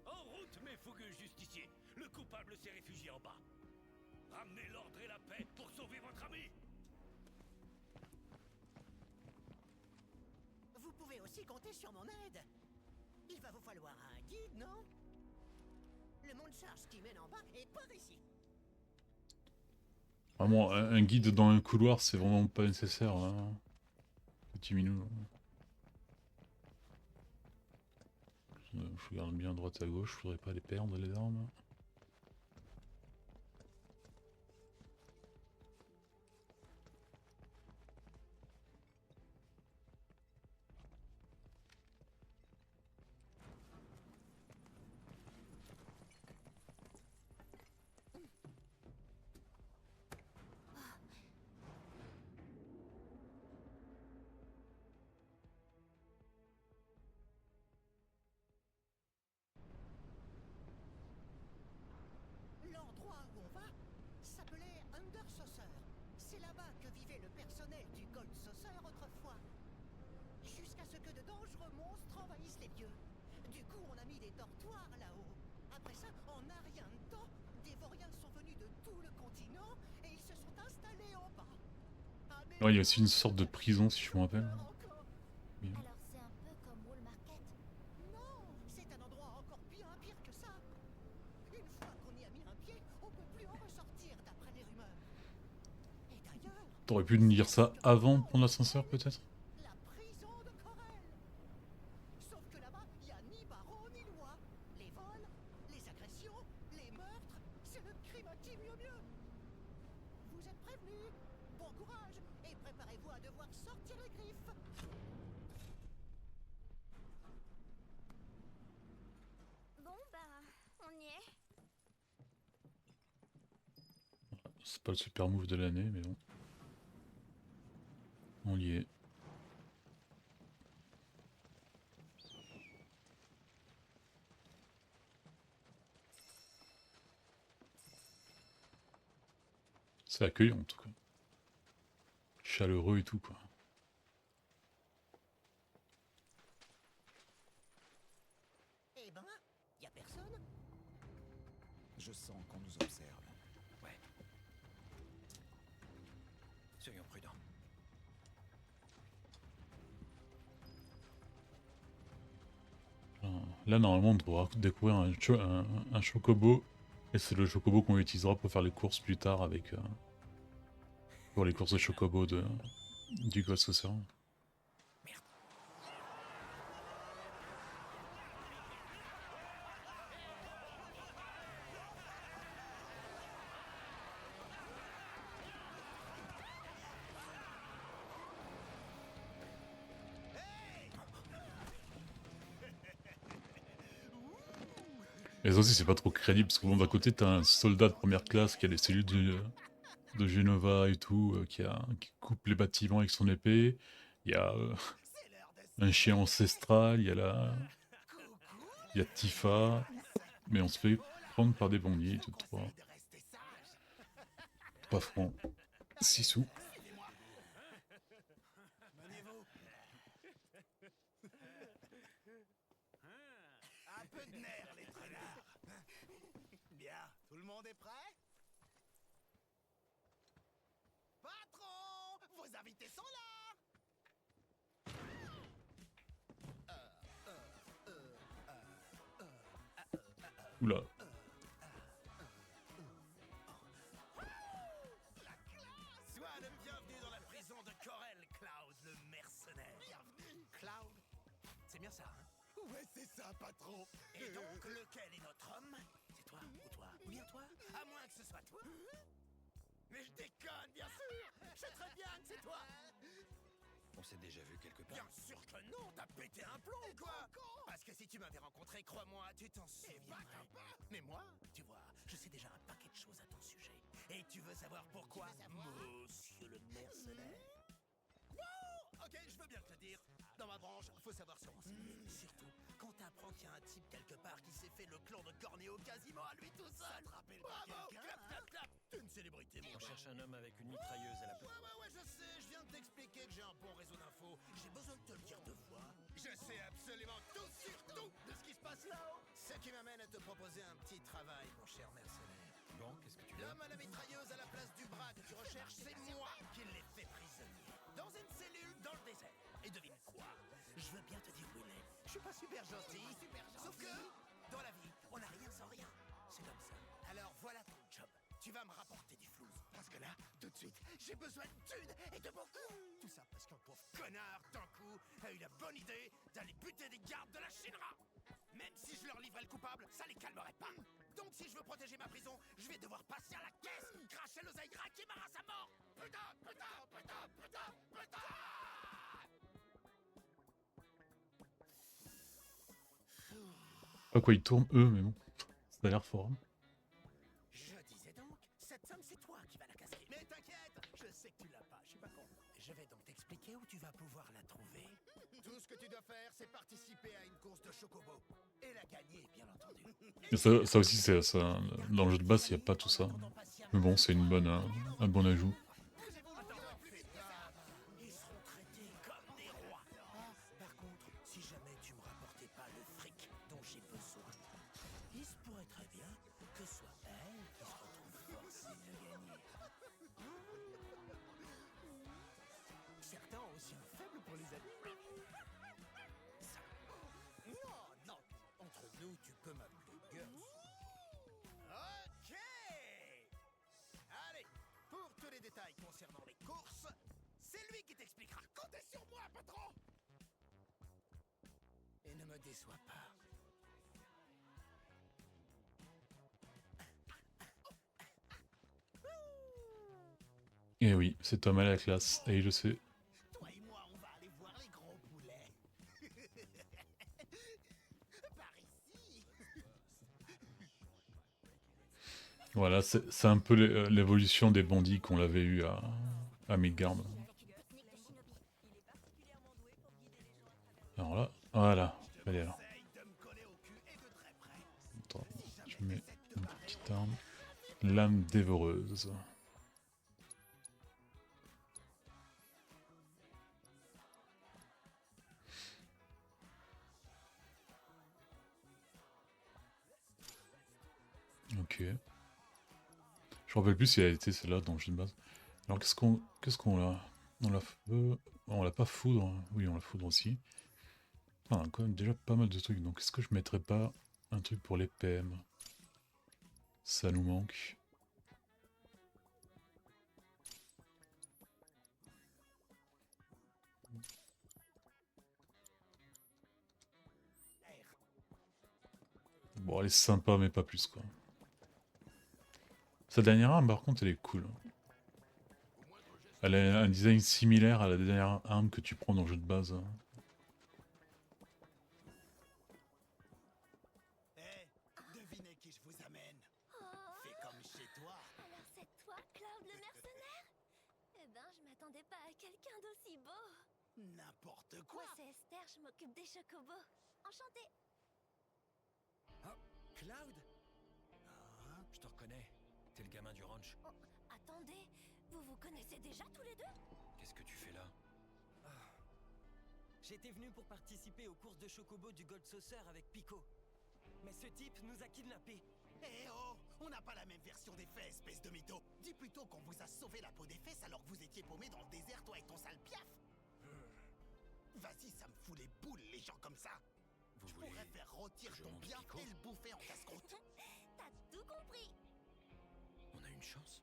Speaker 2: En route, mes fougueux justiciers. Le coupable s'est réfugié en bas. Ramenez l'ordre et la paix pour sauver votre ami.
Speaker 10: Vous pouvez aussi compter sur mon aide. Il va vous falloir un guide, non? Le mont de charge qui mène en bas est par ici.
Speaker 1: Vraiment, un guide dans un couloir, c'est vraiment pas nécessaire. Hein. Petit minou. Je regarde bien à droite à gauche, je voudrais pas les perdre les armes.
Speaker 10: L'endroit où on va s'appelait Undersaucer. C'est là-bas que vivait le personnel du Gold Saucer autrefois. Jusqu'à ce que de dangereux monstres envahissent les lieux. Du coup, on a mis des dortoirs là-haut. Après ça, en un rien de temps, des vauriens sont venus de tout le continent et ils se sont installés en bas.
Speaker 1: Ouais, il y a aussi une sorte de prison, si je me rappelle. Bien.
Speaker 4: Alors c'est un peu comme Wall Market.
Speaker 10: Non, c'est un endroit encore bien pire que ça. Une fois qu'on y a mis un pied, on peut plus en ressortir d'après les rumeurs. Et d'ailleurs,
Speaker 1: T'aurais pu nous dire ça avant de prendre l'ascenseur, peut-être?
Speaker 10: la prison de Corel. Sauf que là-bas, il n'y a ni barreau ni loi. Les vols, les agressions, les meurtres, c'est le crime qui mieux. Vous êtes prévenus. Bon courage et préparez-vous à devoir sortir les griffes.
Speaker 4: Bon, bah, on y est.
Speaker 1: C'est pas le super move de l'année, mais bon. On y est. C'est accueillant en tout cas. Chaleureux et tout quoi.
Speaker 10: Eh ben, y a personne.
Speaker 5: Je sens qu'on nous observe. Ouais. Soyons prudents.
Speaker 1: Là normalement on devra découvrir un chocobo. Et c'est le chocobo qu'on utilisera pour faire les courses plus tard avec... pour les courses de chocobo du Gold Saucer. Mais ça aussi c'est pas trop crédible parce que bon d'un côté t'as un soldat de première classe qui a les cellules de Genova et tout, qui coupe les bâtiments avec son épée. Il y a un chien ancestral, il y a Tifa, mais on se fait prendre par des bandits, tout trois. Pas franc. 6 sous.
Speaker 8: Un peu de nerfs, les traînards. Bien, tout le monde est prêt? Patron, vos invités sont là.
Speaker 1: Oula.
Speaker 2: Sois le bienvenu dans la prison de Corel, Cloud, le mercenaire.
Speaker 8: ça, patron.
Speaker 2: Et donc, lequel est notre homme? C'est toi ou toi? Ou bien toi? À moins que ce soit toi.
Speaker 8: Mais je déconne, bien sûr. Je sais très bien que c'est toi.
Speaker 5: On s'est déjà vu quelque part.
Speaker 2: Bien sûr que non, t'as pété un plomb ou quoi? Parce que si tu m'avais rencontré, crois-moi, tu t'en souviendrais. Mais moi, tu vois, je sais déjà un paquet de choses à ton sujet. Et tu veux savoir pourquoi, monsieur le mercenaire? Bon, ok, je veux bien te le dire. Dans ma branche, faut savoir se renseigner. Surtout quand t'apprends qu'il y a un type quelque part qui s'est fait le clan de Cornéo quasiment à lui tout seul. Ça te rappelle pas quelqu'un? Clap, clap, clap. T'es une célébrité, mon
Speaker 5: On
Speaker 2: gars.
Speaker 5: cherche un homme avec une mitrailleuse à la place.
Speaker 2: Ouais, je sais, je viens de t'expliquer que j'ai un bon réseau d'infos. J'ai besoin de te le dire 2 fois. Je sais absolument tout sur tout de ce qui se passe là-haut. Ce qui m'amène à te proposer un petit travail, mon cher mercenaire.
Speaker 5: Bon, qu'est-ce que tu veux?
Speaker 2: L'homme à la mitrailleuse à la place du bras que tu recherches, c'est moi qui l'ai fait prisonnier. Dans une cellule dans le désert. Et devine quoi? Je veux bien te dire où il est. Je suis pas super gentil. Sauf que, dans la vie, on n'a rien sans rien. C'est comme ça. Alors voilà ton job. Tu vas me rapporter du flou. Parce que là, tout de suite, j'ai besoin de thunes et de beaucoup. Tout ça parce qu'un pauvre connard, d'un coup, a eu la bonne idée d'aller buter des gardes de la Shinra. Même si je leur livrais le coupable, ça les calmerait pas. Donc si je veux protéger ma prison, je vais devoir passer à la caisse, cracher l'oseille, raquer ma race à mort. Putain, putain, putain, putain, putain.
Speaker 1: Pas quoi ils tournent eux, mais bon. Ça a l'air fort. Hein.
Speaker 2: Je disais donc, cette somme c'est toi qui vas la casquer. Mais t'inquiète, je sais que tu l'as pas, je suis pas con. Je vais donc t'expliquer où tu vas pouvoir la trouver. Tout ce que tu dois faire, c'est participer à une course de chocobo. Et la gagner, bien entendu.
Speaker 1: Et ça aussi, c'est ça. Dans le jeu de base, il n'y a pas tout ça. Mais bon, c'est une bonne, un bon ajout.
Speaker 2: Ils seront traités comme des rois. Par contre, si jamais tu me rapportais pas le fric dont j'ai besoin, il se pourrait très bien que ce soit elle qui se retrouve forcée de gagner. Certains ont aussi un faible pour les amis. Ça. Non, entre nous, tu peux m'appeler Gus. Ok. Allez, pour tous les détails concernant les courses, c'est lui qui t'expliquera. Comptez sur moi, patron. Et ne me déçois pas.
Speaker 1: Et oui, c'est Tom à la classe, et je sais.
Speaker 2: Toi et moi, on va aller voir les gros poulets. Par ici.
Speaker 1: Voilà, c'est un peu l'évolution des bandits qu'on l'avait eu à Midgard. Alors là, voilà, allez alors. Attends, je mets une petite arme. Lame dévoreuse. Ok. Je me rappelle plus si elle a été celle-là dans le jeu de base. Alors qu'est-ce qu'on a? On l'a on l'a pas foudre. Hein. Oui, on l'a foudre aussi. Ah, quand même déjà pas mal de trucs. Donc est-ce que je mettrais pas un truc pour les PM? Ça nous manque. Bon, elle est sympa, mais pas plus, quoi. Sa dernière arme, par contre, elle est cool. Elle a un design similaire à la dernière arme que tu prends dans le jeu de base.
Speaker 2: Devinez qui je vous amène. Fais comme chez toi.
Speaker 4: Alors c'est toi, Cloud le mercenaire? Eh ben, je m'attendais pas à quelqu'un d'aussi beau.
Speaker 2: N'importe quoi.
Speaker 4: Moi, c'est Esther, je m'occupe des chocobos. Enchantée.
Speaker 5: Oh, Cloud? Ah, je te reconnais. T'es le gamin du ranch.
Speaker 4: Oh, attendez, vous vous connaissez déjà tous les deux?
Speaker 5: Qu'est-ce que tu fais là?
Speaker 11: J'étais venu pour participer aux courses de chocobo du Gold Saucer avec Pico. Mais ce type nous a kidnappés.
Speaker 2: Eh oh, on n'a pas la même version des faits, espèce de mytho. Dis plutôt qu'on vous a sauvé la peau des fesses alors que vous étiez paumé dans le désert, toi et ton sale piaf. Vas-y, ça me fout les boules, les gens comme ça.
Speaker 5: Vous
Speaker 2: Je
Speaker 5: voulez
Speaker 2: pourrais faire rôtir
Speaker 5: je
Speaker 2: ton
Speaker 5: monte
Speaker 2: piaf
Speaker 5: Pico
Speaker 2: et le bouffer en casse-croûte.
Speaker 4: T'as tout compris.
Speaker 5: On a une chance.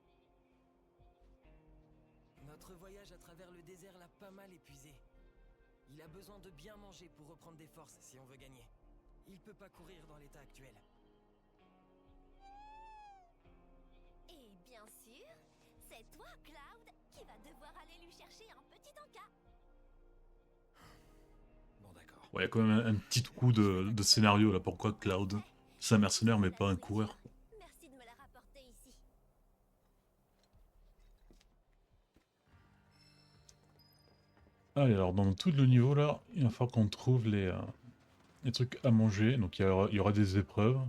Speaker 11: Notre voyage à travers le désert l'a pas mal épuisé. Il a besoin de bien manger pour reprendre des forces si on veut gagner. Il peut pas courir dans l'état actuel.
Speaker 4: Et bien sûr, c'est toi, Cloud, qui va devoir aller lui chercher un petit encas.
Speaker 5: Bon, d'accord.
Speaker 1: Ouais, il y a quand même un petit coup de scénario là. Pourquoi Cloud? C'est un mercenaire mais pas un coureur.
Speaker 4: Merci de me la rapporter ici.
Speaker 1: Allez, alors dans tout le niveau là, il va falloir qu'on trouve les trucs à manger. Donc il y aura des épreuves.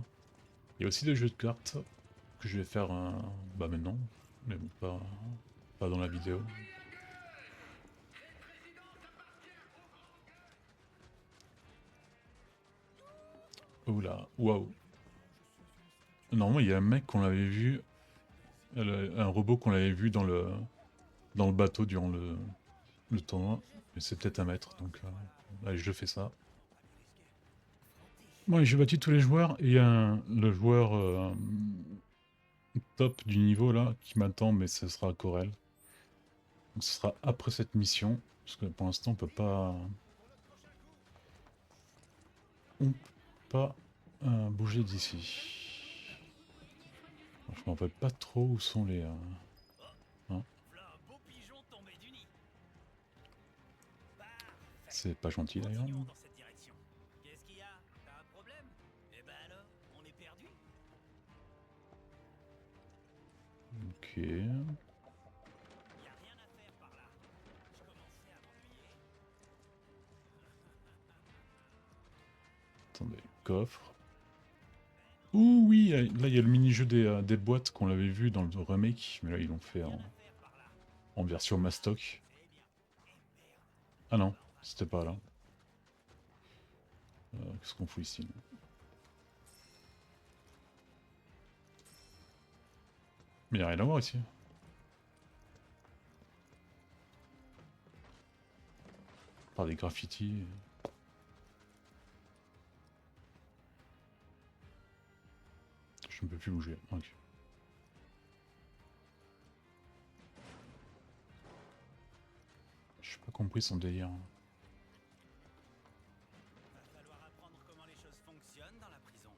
Speaker 1: Il y a aussi des jeux de cartes que je vais faire bah maintenant. Mais bon, pas dans la vidéo. Oula, waouh. Normalement, il y a un mec qu'on l'avait vu, un robot qu'on l'avait vu dans le bateau durant le tournoi. Mais c'est peut-être un maître, donc allez, je fais ça. Bon, j'ai battu tous les joueurs et il y a le joueur top du niveau là qui m'attend, mais ce sera Corel. Donc ce sera après cette mission, parce que pour l'instant on peut pas... bouger d'ici. Je me rappelle pas trop où sont les... hein. C'est pas gentil d'ailleurs.
Speaker 11: Qu'est-ce qu'il y a? T'as un problème? Eh ben alors, on est perdu?
Speaker 1: Ok. Attendez, coffre. Ouh oui, là il y a le mini-jeu des boîtes qu'on l'avait vu dans le remake, mais là ils l'ont fait en version mastoc. Ah non, c'était pas là. Qu'est-ce qu'on fout ici? Mais il n'y a rien à voir ici. Par des graffitis. Je ne peux plus bouger. Ok. J'ai pas compris son délire.
Speaker 11: Va falloir apprendre comment les choses fonctionnent dans la prison.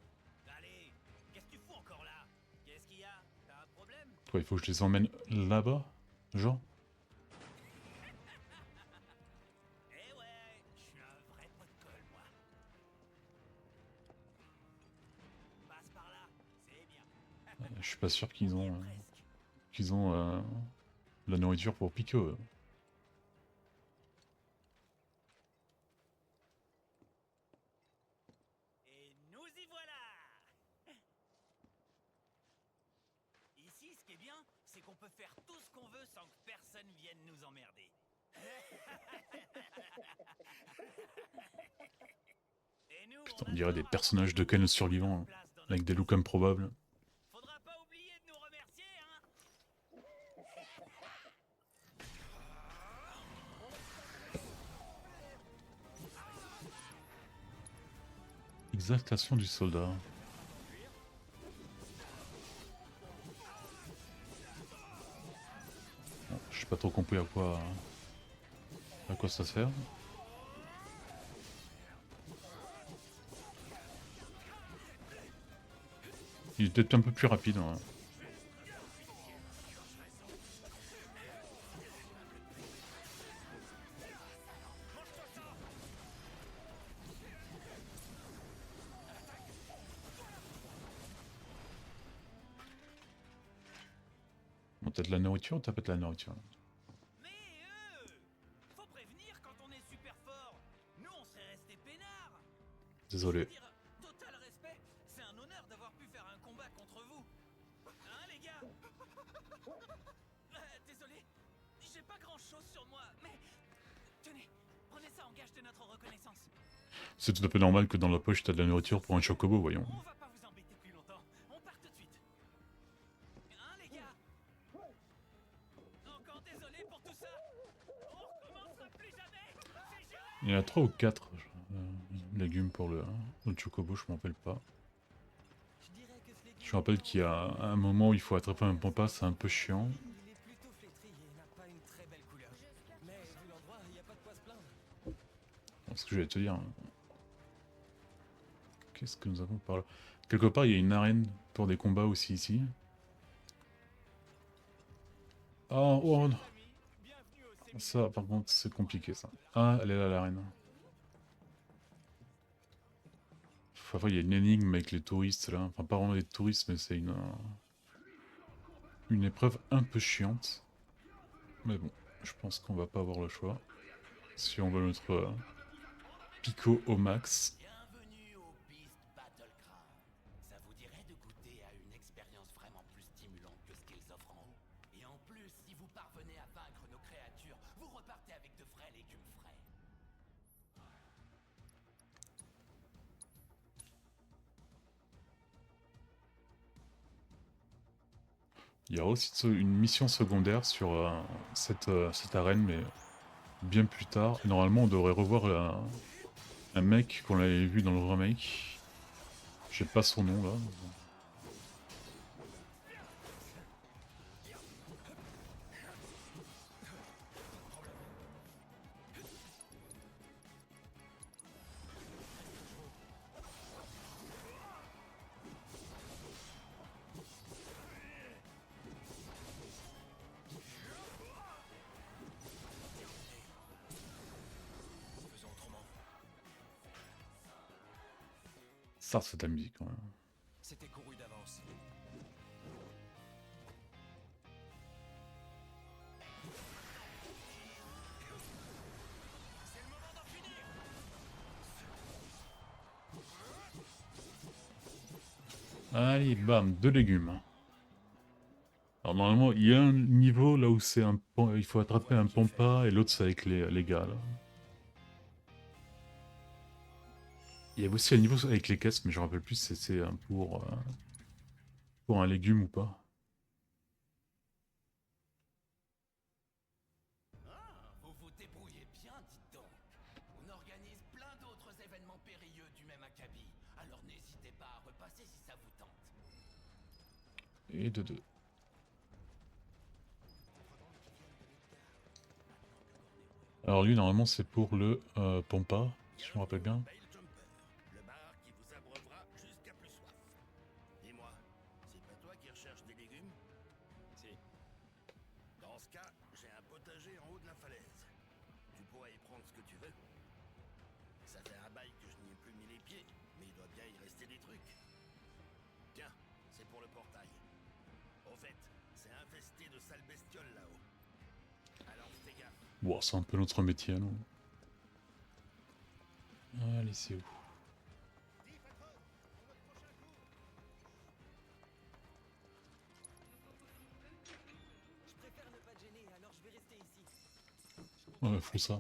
Speaker 11: Allez, qu'est-ce que tu fous encore là? Qu'est-ce qu'il y a? T'as un problème?
Speaker 1: Quoi, il faut que je les emmène là-bas? Genre?
Speaker 11: Eh ouais, je suis un vrai pot de colle, moi. Passe par là, c'est bien.
Speaker 1: Je suis pas sûr qu'ils ont la nourriture pour Pico.
Speaker 11: Et nous y voilà! Ici, ce qui est bien, c'est qu'on peut faire tout ce qu'on veut sans que personne vienne nous emmerder. Et nous,
Speaker 1: Putain, on dirait des personnages de Ken le survivant, hein, avec des looks improbables.
Speaker 11: faudra pas oublier de nous remercier, hein!
Speaker 1: Exaltation du soldat. Bon, je sais pas trop compris à quoi ça sert. Il est peut-être un peu plus rapide. Hein. Bon, t'as de la nourriture ou t'as pas de la nourriture?
Speaker 11: Mais faut prévenir quand on est super fort. Nous, on serait restés peinards.
Speaker 1: Désolé.
Speaker 11: Total respect, c'est un honneur d'avoir pu faire un combat contre vous. Hein, les gars? Désolé, j'ai pas grand-chose sur moi, mais tenez, prenez ça en gage de notre reconnaissance.
Speaker 1: C'est tout à fait normal que dans la poche t'as de la nourriture pour un chocobo, voyons.
Speaker 11: On va pas vous embêter plus longtemps, on part tout de suite. Hein, les gars? Encore désolé pour tout ça. On recommencera plus jamais. C'est juré.
Speaker 1: Il y en a 3 ou 4 légumes pour le chocobo, je me rappelle pas. Je me rappelle qu'il y a un moment où il faut attraper un pampas, c'est un peu chiant.
Speaker 11: Il est plutôt flétri et n'a pas une très belle couleur. Mais vu l'endroit, il n'y a pas de quoi se plaindre.
Speaker 1: Ce que j'allais te dire. Qu'est-ce que nous avons par là? Quelque part, il y a une arène pour des combats aussi ici. Ah, oh non. Ça, par contre, c'est compliqué ça. Ah, elle est là l'arène. Enfin, il y a une énigme avec les touristes là. Enfin, pas vraiment des touristes, mais c'est une épreuve un peu chiante. Mais bon, je pense qu'on va pas avoir le choix. Si on veut notre Pico au max.
Speaker 11: Bienvenue aux pistes Battleground. Ça vous dirait de goûter à une expérience vraiment plus stimulante que ce qu'ils offrent en haut? Et en plus, si vous parvenez à vaincre nos créatures, vous repartez avec de frais légumes frais.
Speaker 1: Il y aura aussi une mission secondaire sur cette arène, mais bien plus tard. Et normalement, on devrait revoir un mec qu'on avait vu dans le remake. Je sais pas son nom là. Ça, c'est de la musique quand même.
Speaker 5: C'était couru d'avance. C'est le moment d'en finir.
Speaker 1: Allez, bam, 2 légumes. Alors normalement, il y a un niveau là où c'est il faut attraper un pampa et l'autre c'est avec les gars là. Il y a aussi un niveau avec les caisses, mais je me rappelle plus si c'est pour un légume ou pas.
Speaker 11: Ah, vous vous débrouillez bien, dites donc. On organise plein d'autres événements périlleux du même acabit. Alors n'hésitez pas à repasser si ça vous tente.
Speaker 1: Et de 2. Alors lui, normalement, c'est pour le pampa, si je me rappelle bien.
Speaker 2: Le bar qui vous abreuvera jusqu'à plus soif. Dis-moi, c'est pas toi qui recherches des légumes?
Speaker 5: Si.
Speaker 2: Dans ce cas, j'ai un potager en haut de la falaise. Tu pourrais y prendre ce que tu veux. Ça fait un bail que je n'y ai plus mis les pieds, mais il doit bien y rester des trucs. Tiens, c'est pour le portail. Au fait, c'est infesté de sales bestioles là-haut. Alors fais gaffe.
Speaker 1: Bon, c'est un peu notre métier, non? Allez, c'est où?
Speaker 11: Je préfère ne pas te gêner, alors je vais rester ici.
Speaker 1: Ouais, faut ça.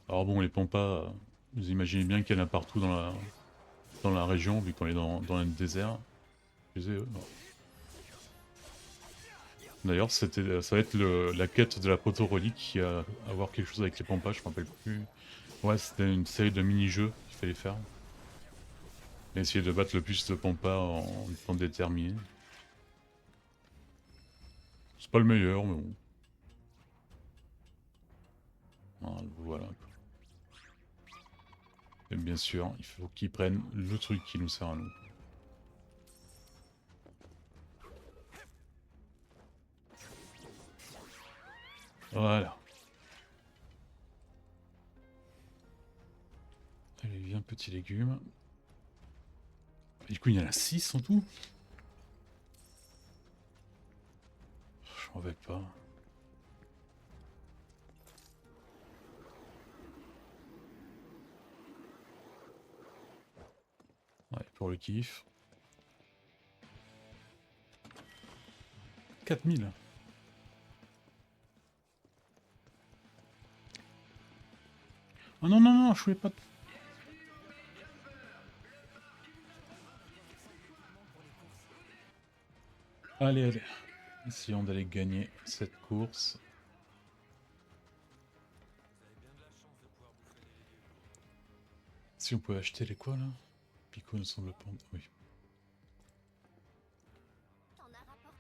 Speaker 1: Alors bon, les pampas, vous imaginez bien qu'il y en a partout dans la région, vu qu'on est dans un désert. Je disais, non. D'ailleurs, ça va être la quête de la proto-relique qui a à voir quelque chose avec les pampas, je me rappelle plus. Ouais, c'était une série de mini-jeux qu'il fallait faire. Et essayer de battre le plus de pampas en temps déterminé. C'est pas le meilleur, mais bon. Voilà. Et bien sûr, il faut qu'ils prennent le truc qui nous sert à nous. Voilà. Allez, viens, petit légume. Et du coup, il y en a 6 en tout. Je m'en vais pas. Ouais, pour le kiff. 4000. Oh non, non, non, je voulais pas... Allez, allez. Essayons d'aller gagner cette course. Si on pouvait acheter les quoi là? Pico ne semble pas... Oui.
Speaker 4: T'en as rapporté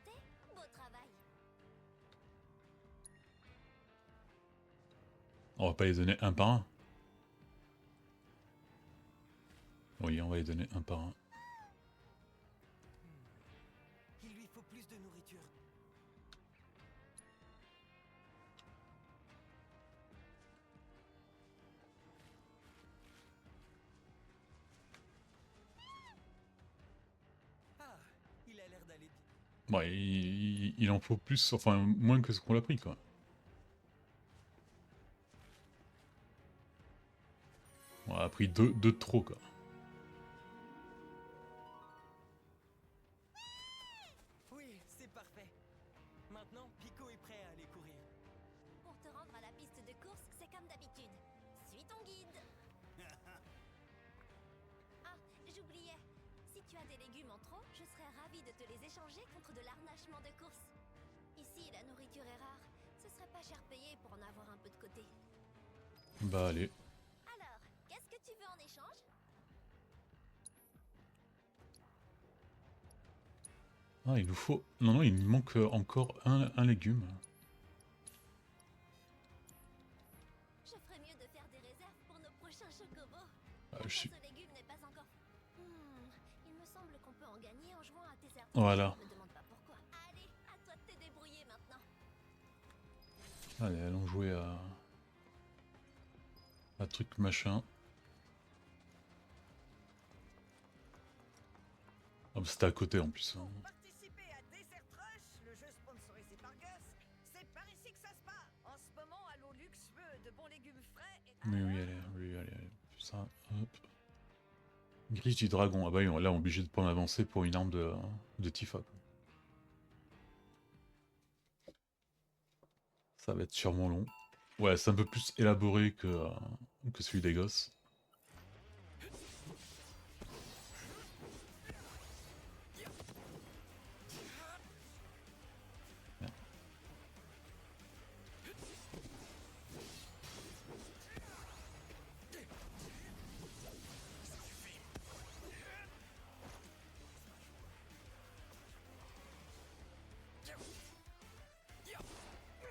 Speaker 1: On va pas les donner un par un. Oui, on va les donner un par un.
Speaker 10: Il lui faut plus de nourriture. Ah, il a l'air d'aller bien.
Speaker 1: Ouais, il en faut plus, enfin moins que ce qu'on l'a pris quoi. On a pris deux de trop quoi.
Speaker 10: Oui, c'est parfait. Maintenant, Pico est prêt à aller courir.
Speaker 4: Pour te rendre à la piste de course, c'est comme d'habitude. Suis ton guide. Ah, j'oubliais. Si tu as des légumes en trop, je serais ravie de te les échanger contre de l'harnachement de course. Ici, la nourriture est rare. Ce serait pas cher payé pour en avoir un peu de côté.
Speaker 1: Bah allez.
Speaker 4: Alors, qu'est-ce que tu veux en échange?
Speaker 1: Ah, il nous faut... Non, non, il nous manque encore un légume.
Speaker 4: Je ferais mieux de faire des réserves pour nos prochains chocobos.
Speaker 1: Je suis...
Speaker 4: Ce légume n'est pas encore... il me semble qu'on peut en gagner en jouant à tes herbes.
Speaker 1: Voilà.
Speaker 4: Je me demande pas pourquoi. Allez, à toi de te débrouiller maintenant.
Speaker 1: Allez, allons jouer à... truc machin. Ah bah c'était à côté en plus. Hein.
Speaker 10: Participer à Desert Rush, le jeu sponsorisé par Gus, c'est par ici que ça se passe. En ce moment, Allo Luxe veut de bons légumes frais et...
Speaker 1: Oui, allez. Ça, hop. Grige du dragon. Ah bah oui, là on est obligé de prendre avancer pour une arme de Tifa. Quoi. Ça va être sûrement long. Ouais, c'est un peu plus élaboré que celui des gosses.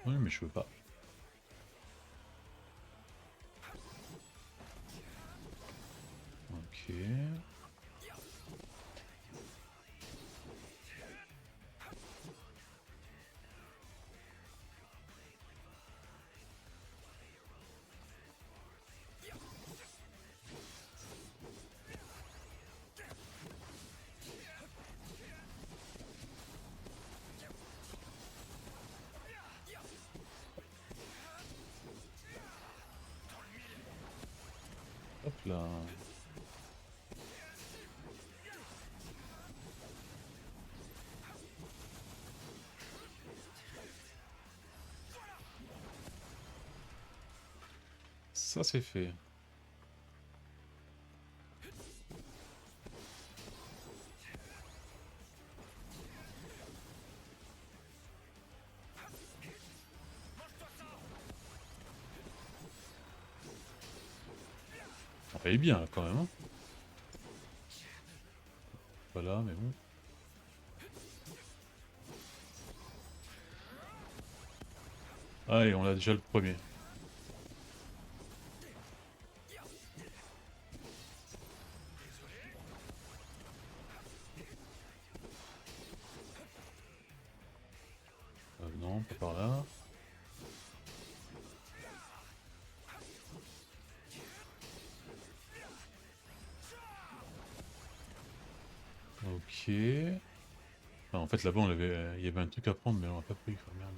Speaker 1: Oui, mais je veux pas. Ok. Hop là. Ça c'est fait. Elle est bien là, quand même. Hein. Voilà, mais bon. Allez, on a déjà le premier. Non, pas par là. Ok. Ah, en fait là-bas il y avait un truc à prendre mais on l'a pas pris, quoi, merde.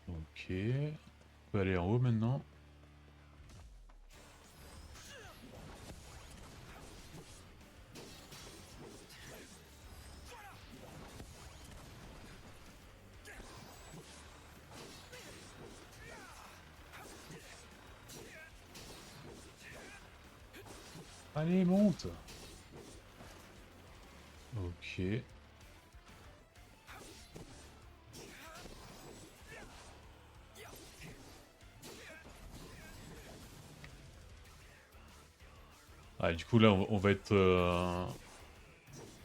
Speaker 1: Ok. On peut aller en haut maintenant. Allez, monte. Ok. Ah, du coup là on va être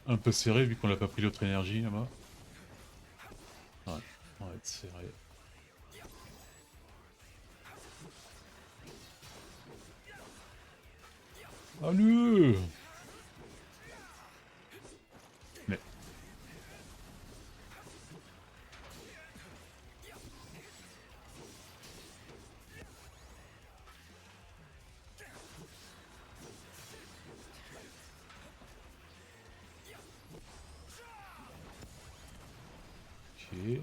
Speaker 1: un peu serré vu qu'on n'a pas pris l'autre énergie là-bas. Ouais, on va être serré. Allez! Mais... Ok...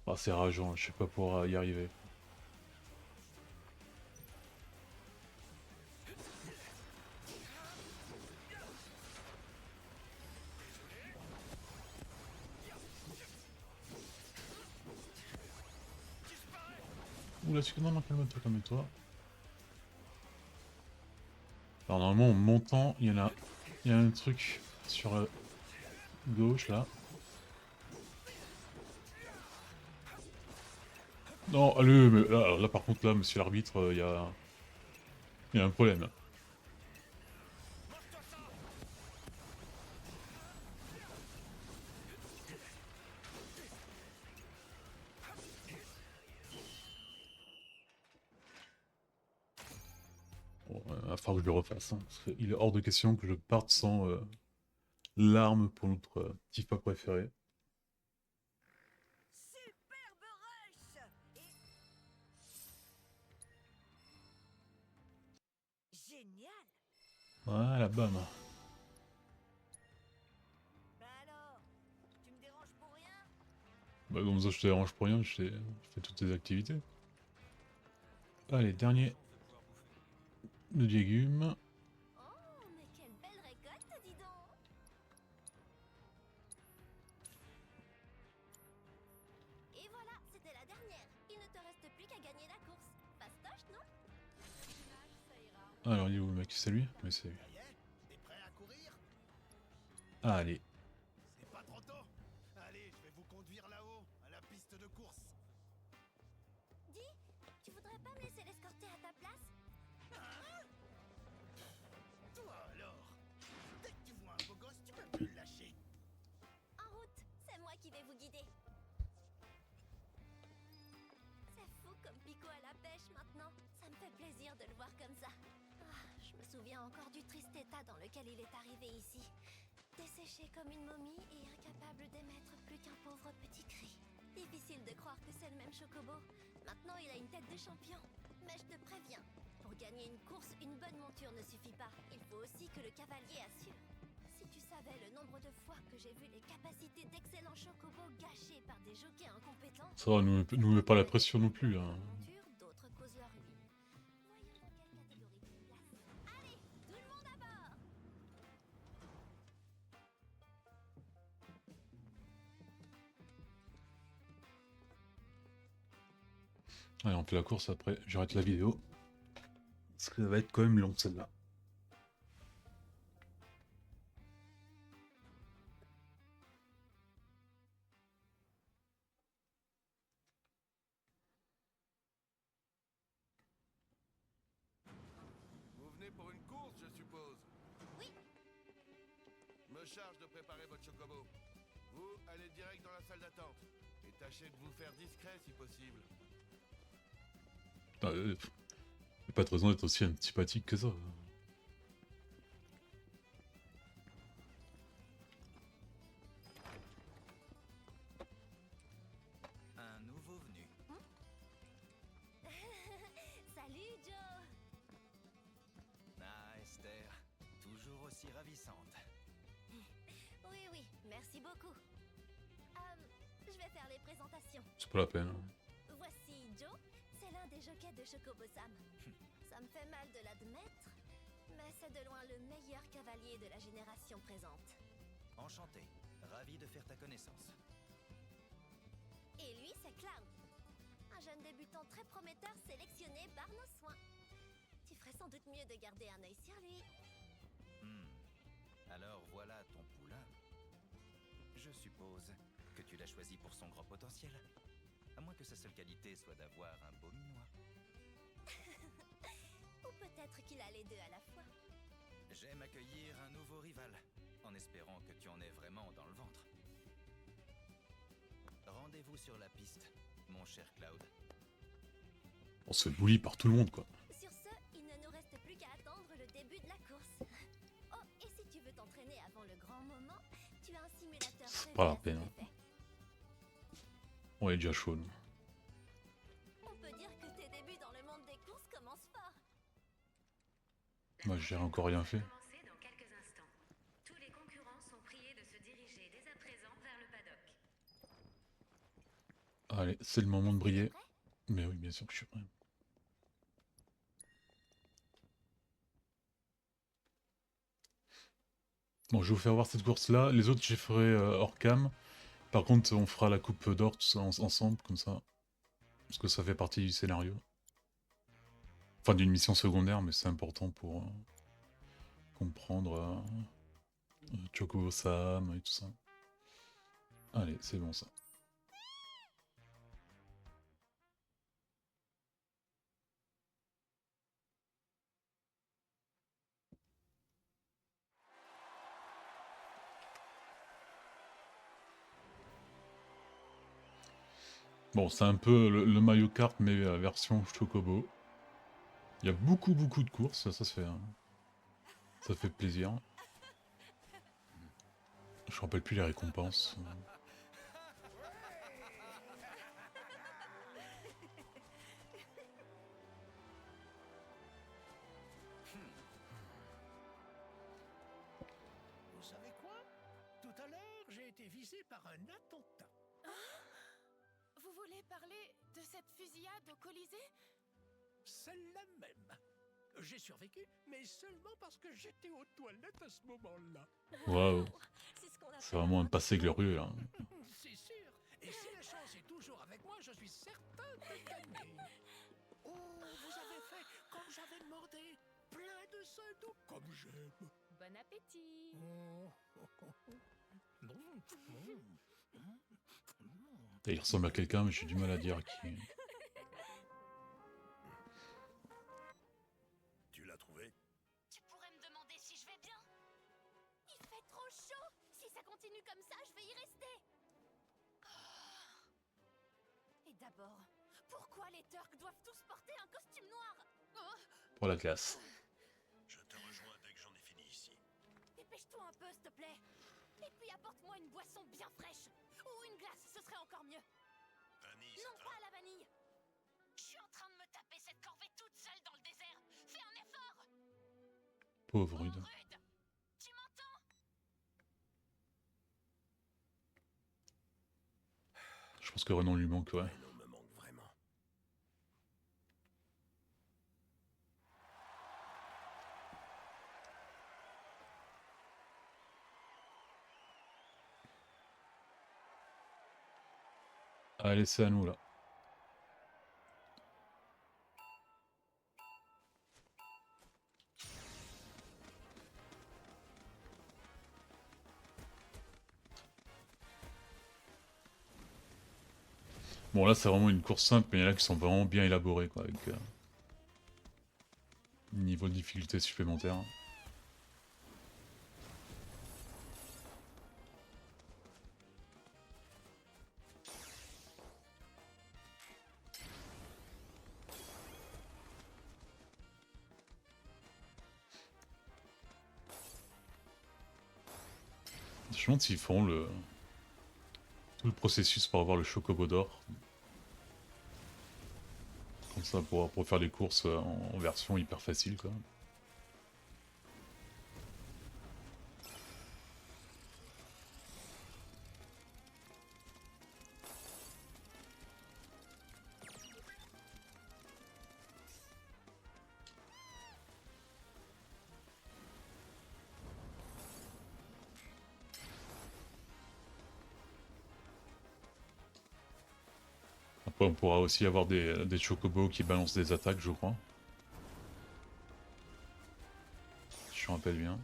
Speaker 1: Ah, c'est rageant, je sais pas pouvoir y arriver. Oula, non, calme-toi, calme-toi. Alors normalement en montant, il y a un truc sur la gauche là. Non, allez, mais là par contre là, monsieur l'arbitre, il y a un problème. Bon, va falloir que je le refasse, hein, parce qu'il est hors de question que je parte sans l'arme pour notre Tifa préféré.
Speaker 10: Superbe rush et... Génial.
Speaker 1: Voilà, bam.
Speaker 10: Bah alors, tu me déranges pour rien?
Speaker 1: Bah comme ça je te dérange pour rien, je fais toutes tes activités. Allez, dernier de légumes.
Speaker 4: Oh, mais quelle belle récolte, dis donc! Et voilà, c'était la dernière. Il ne te reste plus qu'à gagner la course. Fastoche, non?
Speaker 1: Alors il est où le mec? C'est lui? Oui, c'est lui.
Speaker 8: Ça y est, t'es prêt à courir?
Speaker 1: Allez.
Speaker 8: C'est pas trop tôt. Allez, je vais vous conduire là-haut, à la piste de course.
Speaker 4: Dis, tu voudrais pas me laisser l'escorter à ta place?
Speaker 8: Toi alors, dès que tu vois un beau gosse, tu peux plus le lâcher.
Speaker 4: En route, c'est moi qui vais vous guider. C'est fou comme Pico à la pêche maintenant. Ça me fait plaisir de le voir comme ça. Ah, je me souviens encore du triste état dans lequel il est arrivé ici. Desséché comme une momie et incapable d'émettre plus qu'un pauvre petit cri. Difficile de croire que c'est le même Chocobo. Maintenant, il a une tête de champion. Mais je te préviens, pour gagner une course, une bonne monture ne suffit pas. Il faut aussi que le cavalier assure. Si tu savais le nombre de fois que j'ai vu les capacités d'excellents chocobos gâchées par des jockeys incompétents...
Speaker 1: Ça va, nous met pas la pression non plus, hein.
Speaker 4: D'autres causent leur ruine. Voyons dans quelle catégorie tu te places. Allez, tout le monde à bord!
Speaker 1: Allez, on fait la course après, j'arrête la vidéo. Parce que ça va être quand même long celle-là.
Speaker 8: Vous venez pour une course, je suppose?
Speaker 4: Oui.
Speaker 8: Me charge de préparer votre chocobo. Vous, allez direct dans la salle d'attente. Et tâchez de vous faire discret si possible.
Speaker 1: Putain, y a pas de raison d'être aussi antipathique que ça.
Speaker 5: Un nouveau venu.
Speaker 4: Salut, Joe!
Speaker 5: Ah, Esther, toujours aussi ravissante.
Speaker 4: Oui, oui, merci beaucoup. Je vais faire les présentations.
Speaker 1: C'est pas la peine.
Speaker 4: Voici Joe, c'est l'un des jockeys de Chocobo Sam. Ça me fait mal de l'admettre, mais c'est de loin le meilleur cavalier de la génération présente.
Speaker 5: Enchanté, ravi de faire ta connaissance.
Speaker 4: Et lui, c'est Cloud, un jeune débutant très prometteur sélectionné par nos soins. Tu ferais sans doute mieux de garder un œil sur lui.
Speaker 5: Alors voilà ton poulain. Je suppose que tu l'as choisi pour son grand potentiel.
Speaker 12: À moins que sa seule qualité soit d'avoir un beau minois.
Speaker 4: Ou peut-être qu'il a les deux à la fois.
Speaker 12: J'aime accueillir un nouveau rival, en espérant que tu en aies vraiment dans le ventre. Rendez-vous sur la piste, mon cher Cloud.
Speaker 1: On se fait bully par tout le monde, quoi.
Speaker 4: Sur ce, il ne nous reste plus qu'à attendre le début de la course. Oh, et si tu veux t'entraîner avant le grand moment, tu as un simulateur prévu
Speaker 1: Pas la
Speaker 4: à cet
Speaker 1: peine.
Speaker 4: effet.
Speaker 1: On est déjà chaud, nous.
Speaker 4: On peut dire que tes débuts dans le monde des courses commencent fort.
Speaker 1: Moi, j'ai encore rien fait.
Speaker 13: Commencer dans quelques instants. Tous les concurrents sont priés de se diriger dès à présent vers le paddock.
Speaker 1: Allez, c'est le moment de briller. Mais oui, bien sûr que je suis prêt. Bon, je vais vous faire voir cette course-là. Les autres, je les ferai hors cam. Par contre, on fera la coupe d'or tous ensemble, comme ça. Parce que ça fait partie du scénario. Enfin, d'une mission secondaire, mais c'est important pour comprendre Choco Sam et tout ça. Allez, c'est bon ça. Bon, c'est un peu le Mario Kart, mais version Chocobo. Il y a beaucoup de courses, ça fait plaisir. Je me rappelle plus les récompenses.
Speaker 10: Vous savez quoi? Tout à l'heure, j'ai été visé par un attentat.
Speaker 7: Vous voulez parler de cette fusillade au Colisée?
Speaker 10: Celle-là même. J'ai survécu, mais seulement parce que j'étais aux toilettes à ce moment-là.
Speaker 1: Waouh. C'est vraiment un passé glorieux, là.
Speaker 10: C'est sûr. Et si la chance est toujours avec moi, je suis certain de gagner. Oh, vous avez fait comme j'avais demandé. Plein de seins doux comme j'aime.
Speaker 7: Bon appétit.
Speaker 1: Et il ressemble à quelqu'un, mais j'ai du mal à dire qui.
Speaker 2: Tu l'as trouvé?
Speaker 4: Tu pourrais me demander si je vais bien? Il fait trop chaud. Si ça continue comme ça, je vais y rester. Et d'abord, pourquoi les Turcs doivent tous porter un costume noir?
Speaker 1: Pour la classe.
Speaker 2: Je te rejoins dès que j'en ai fini ici.
Speaker 4: Dépêche-toi un peu, s'il te plaît. Et puis apporte-moi une boisson bien fraîche. Ou une glace, ce serait encore mieux.
Speaker 2: Vanille,
Speaker 4: Non, pas à la vanille. Je suis en train de me taper cette corvée toute seule dans le désert. Fais un effort.
Speaker 1: Pauvre Rude.
Speaker 4: Rude, tu m'entends?
Speaker 1: Je pense que Renan lui manque, ouais.
Speaker 2: Renaud me manque vraiment.
Speaker 1: Allez, c'est à nous, là. Bon, là, c'est vraiment une course simple, mais il y en a qui sont vraiment bien élaborés, quoi, avec un niveau de difficulté supplémentaire. Je me demande s'ils feront tout le processus pour avoir le Chocobo d'or. Comme ça, pour faire les courses en version hyper facile, quoi. Après, on pourra aussi avoir des chocobos qui balancent des attaques, je crois. Si je me rappelle bien.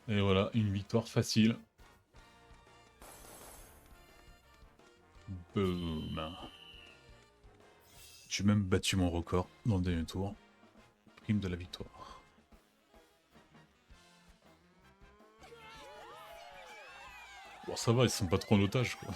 Speaker 1: Et voilà, une victoire facile. Boum. J'ai même battu mon record dans le dernier tour. Prime de la victoire. Bon, ça va, ils sont pas trop en otage, quoi.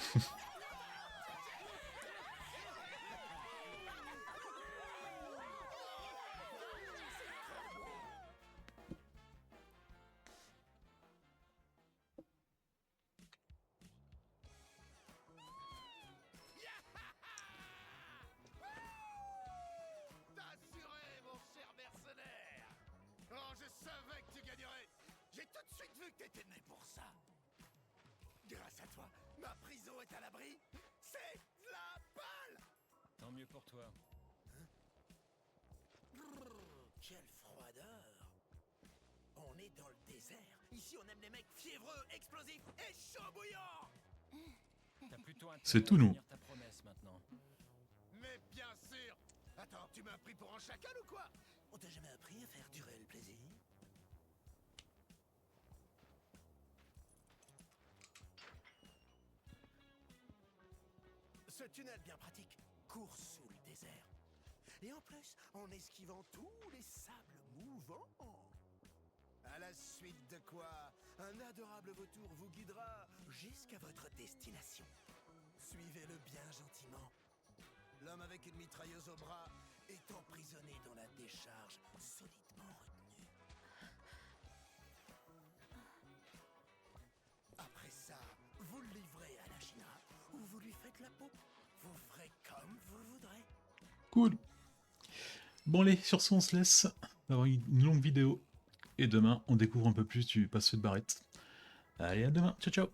Speaker 8: T'as assuré, mon cher mercenaire. Oh, je savais que tu gagnerais. J'ai tout de suite vu que t'étais né pour ça. Grâce à toi, ma prison est à l'abri. C'est la balle.
Speaker 5: Tant mieux pour toi.
Speaker 11: Quelle froideur! On est dans le désert. Ici, on aime les mecs fiévreux, explosifs et chauds bouillants!
Speaker 5: T'as plutôt intérêt
Speaker 1: C'est tout,
Speaker 5: à
Speaker 1: nous.
Speaker 5: tenir ta promesse maintenant.
Speaker 8: Mais bien sûr. Attends, tu m'as pris pour un chacal ou quoi?
Speaker 11: On t'a jamais appris à faire durer le plaisir? Ce tunnel bien pratique court sous le désert. Et en plus, en esquivant tous les sables mouvants.
Speaker 8: À la suite de quoi, un adorable vautour vous guidera.
Speaker 11: Jusqu'à votre destination. Suivez-le bien gentiment.
Speaker 8: L'homme avec une mitrailleuse au bras.
Speaker 11: Est emprisonné dans la décharge, solidement retenu. Après ça, vous le livrez à la China, ou vous lui faites la peau. Vous ferez comme vous voudrez.
Speaker 1: Cool. Bon allez, sur ce on se laisse. On va avoir une longue vidéo. Et demain, on découvre un peu plus du passé de Barrett. Allez, à demain. Ciao, ciao.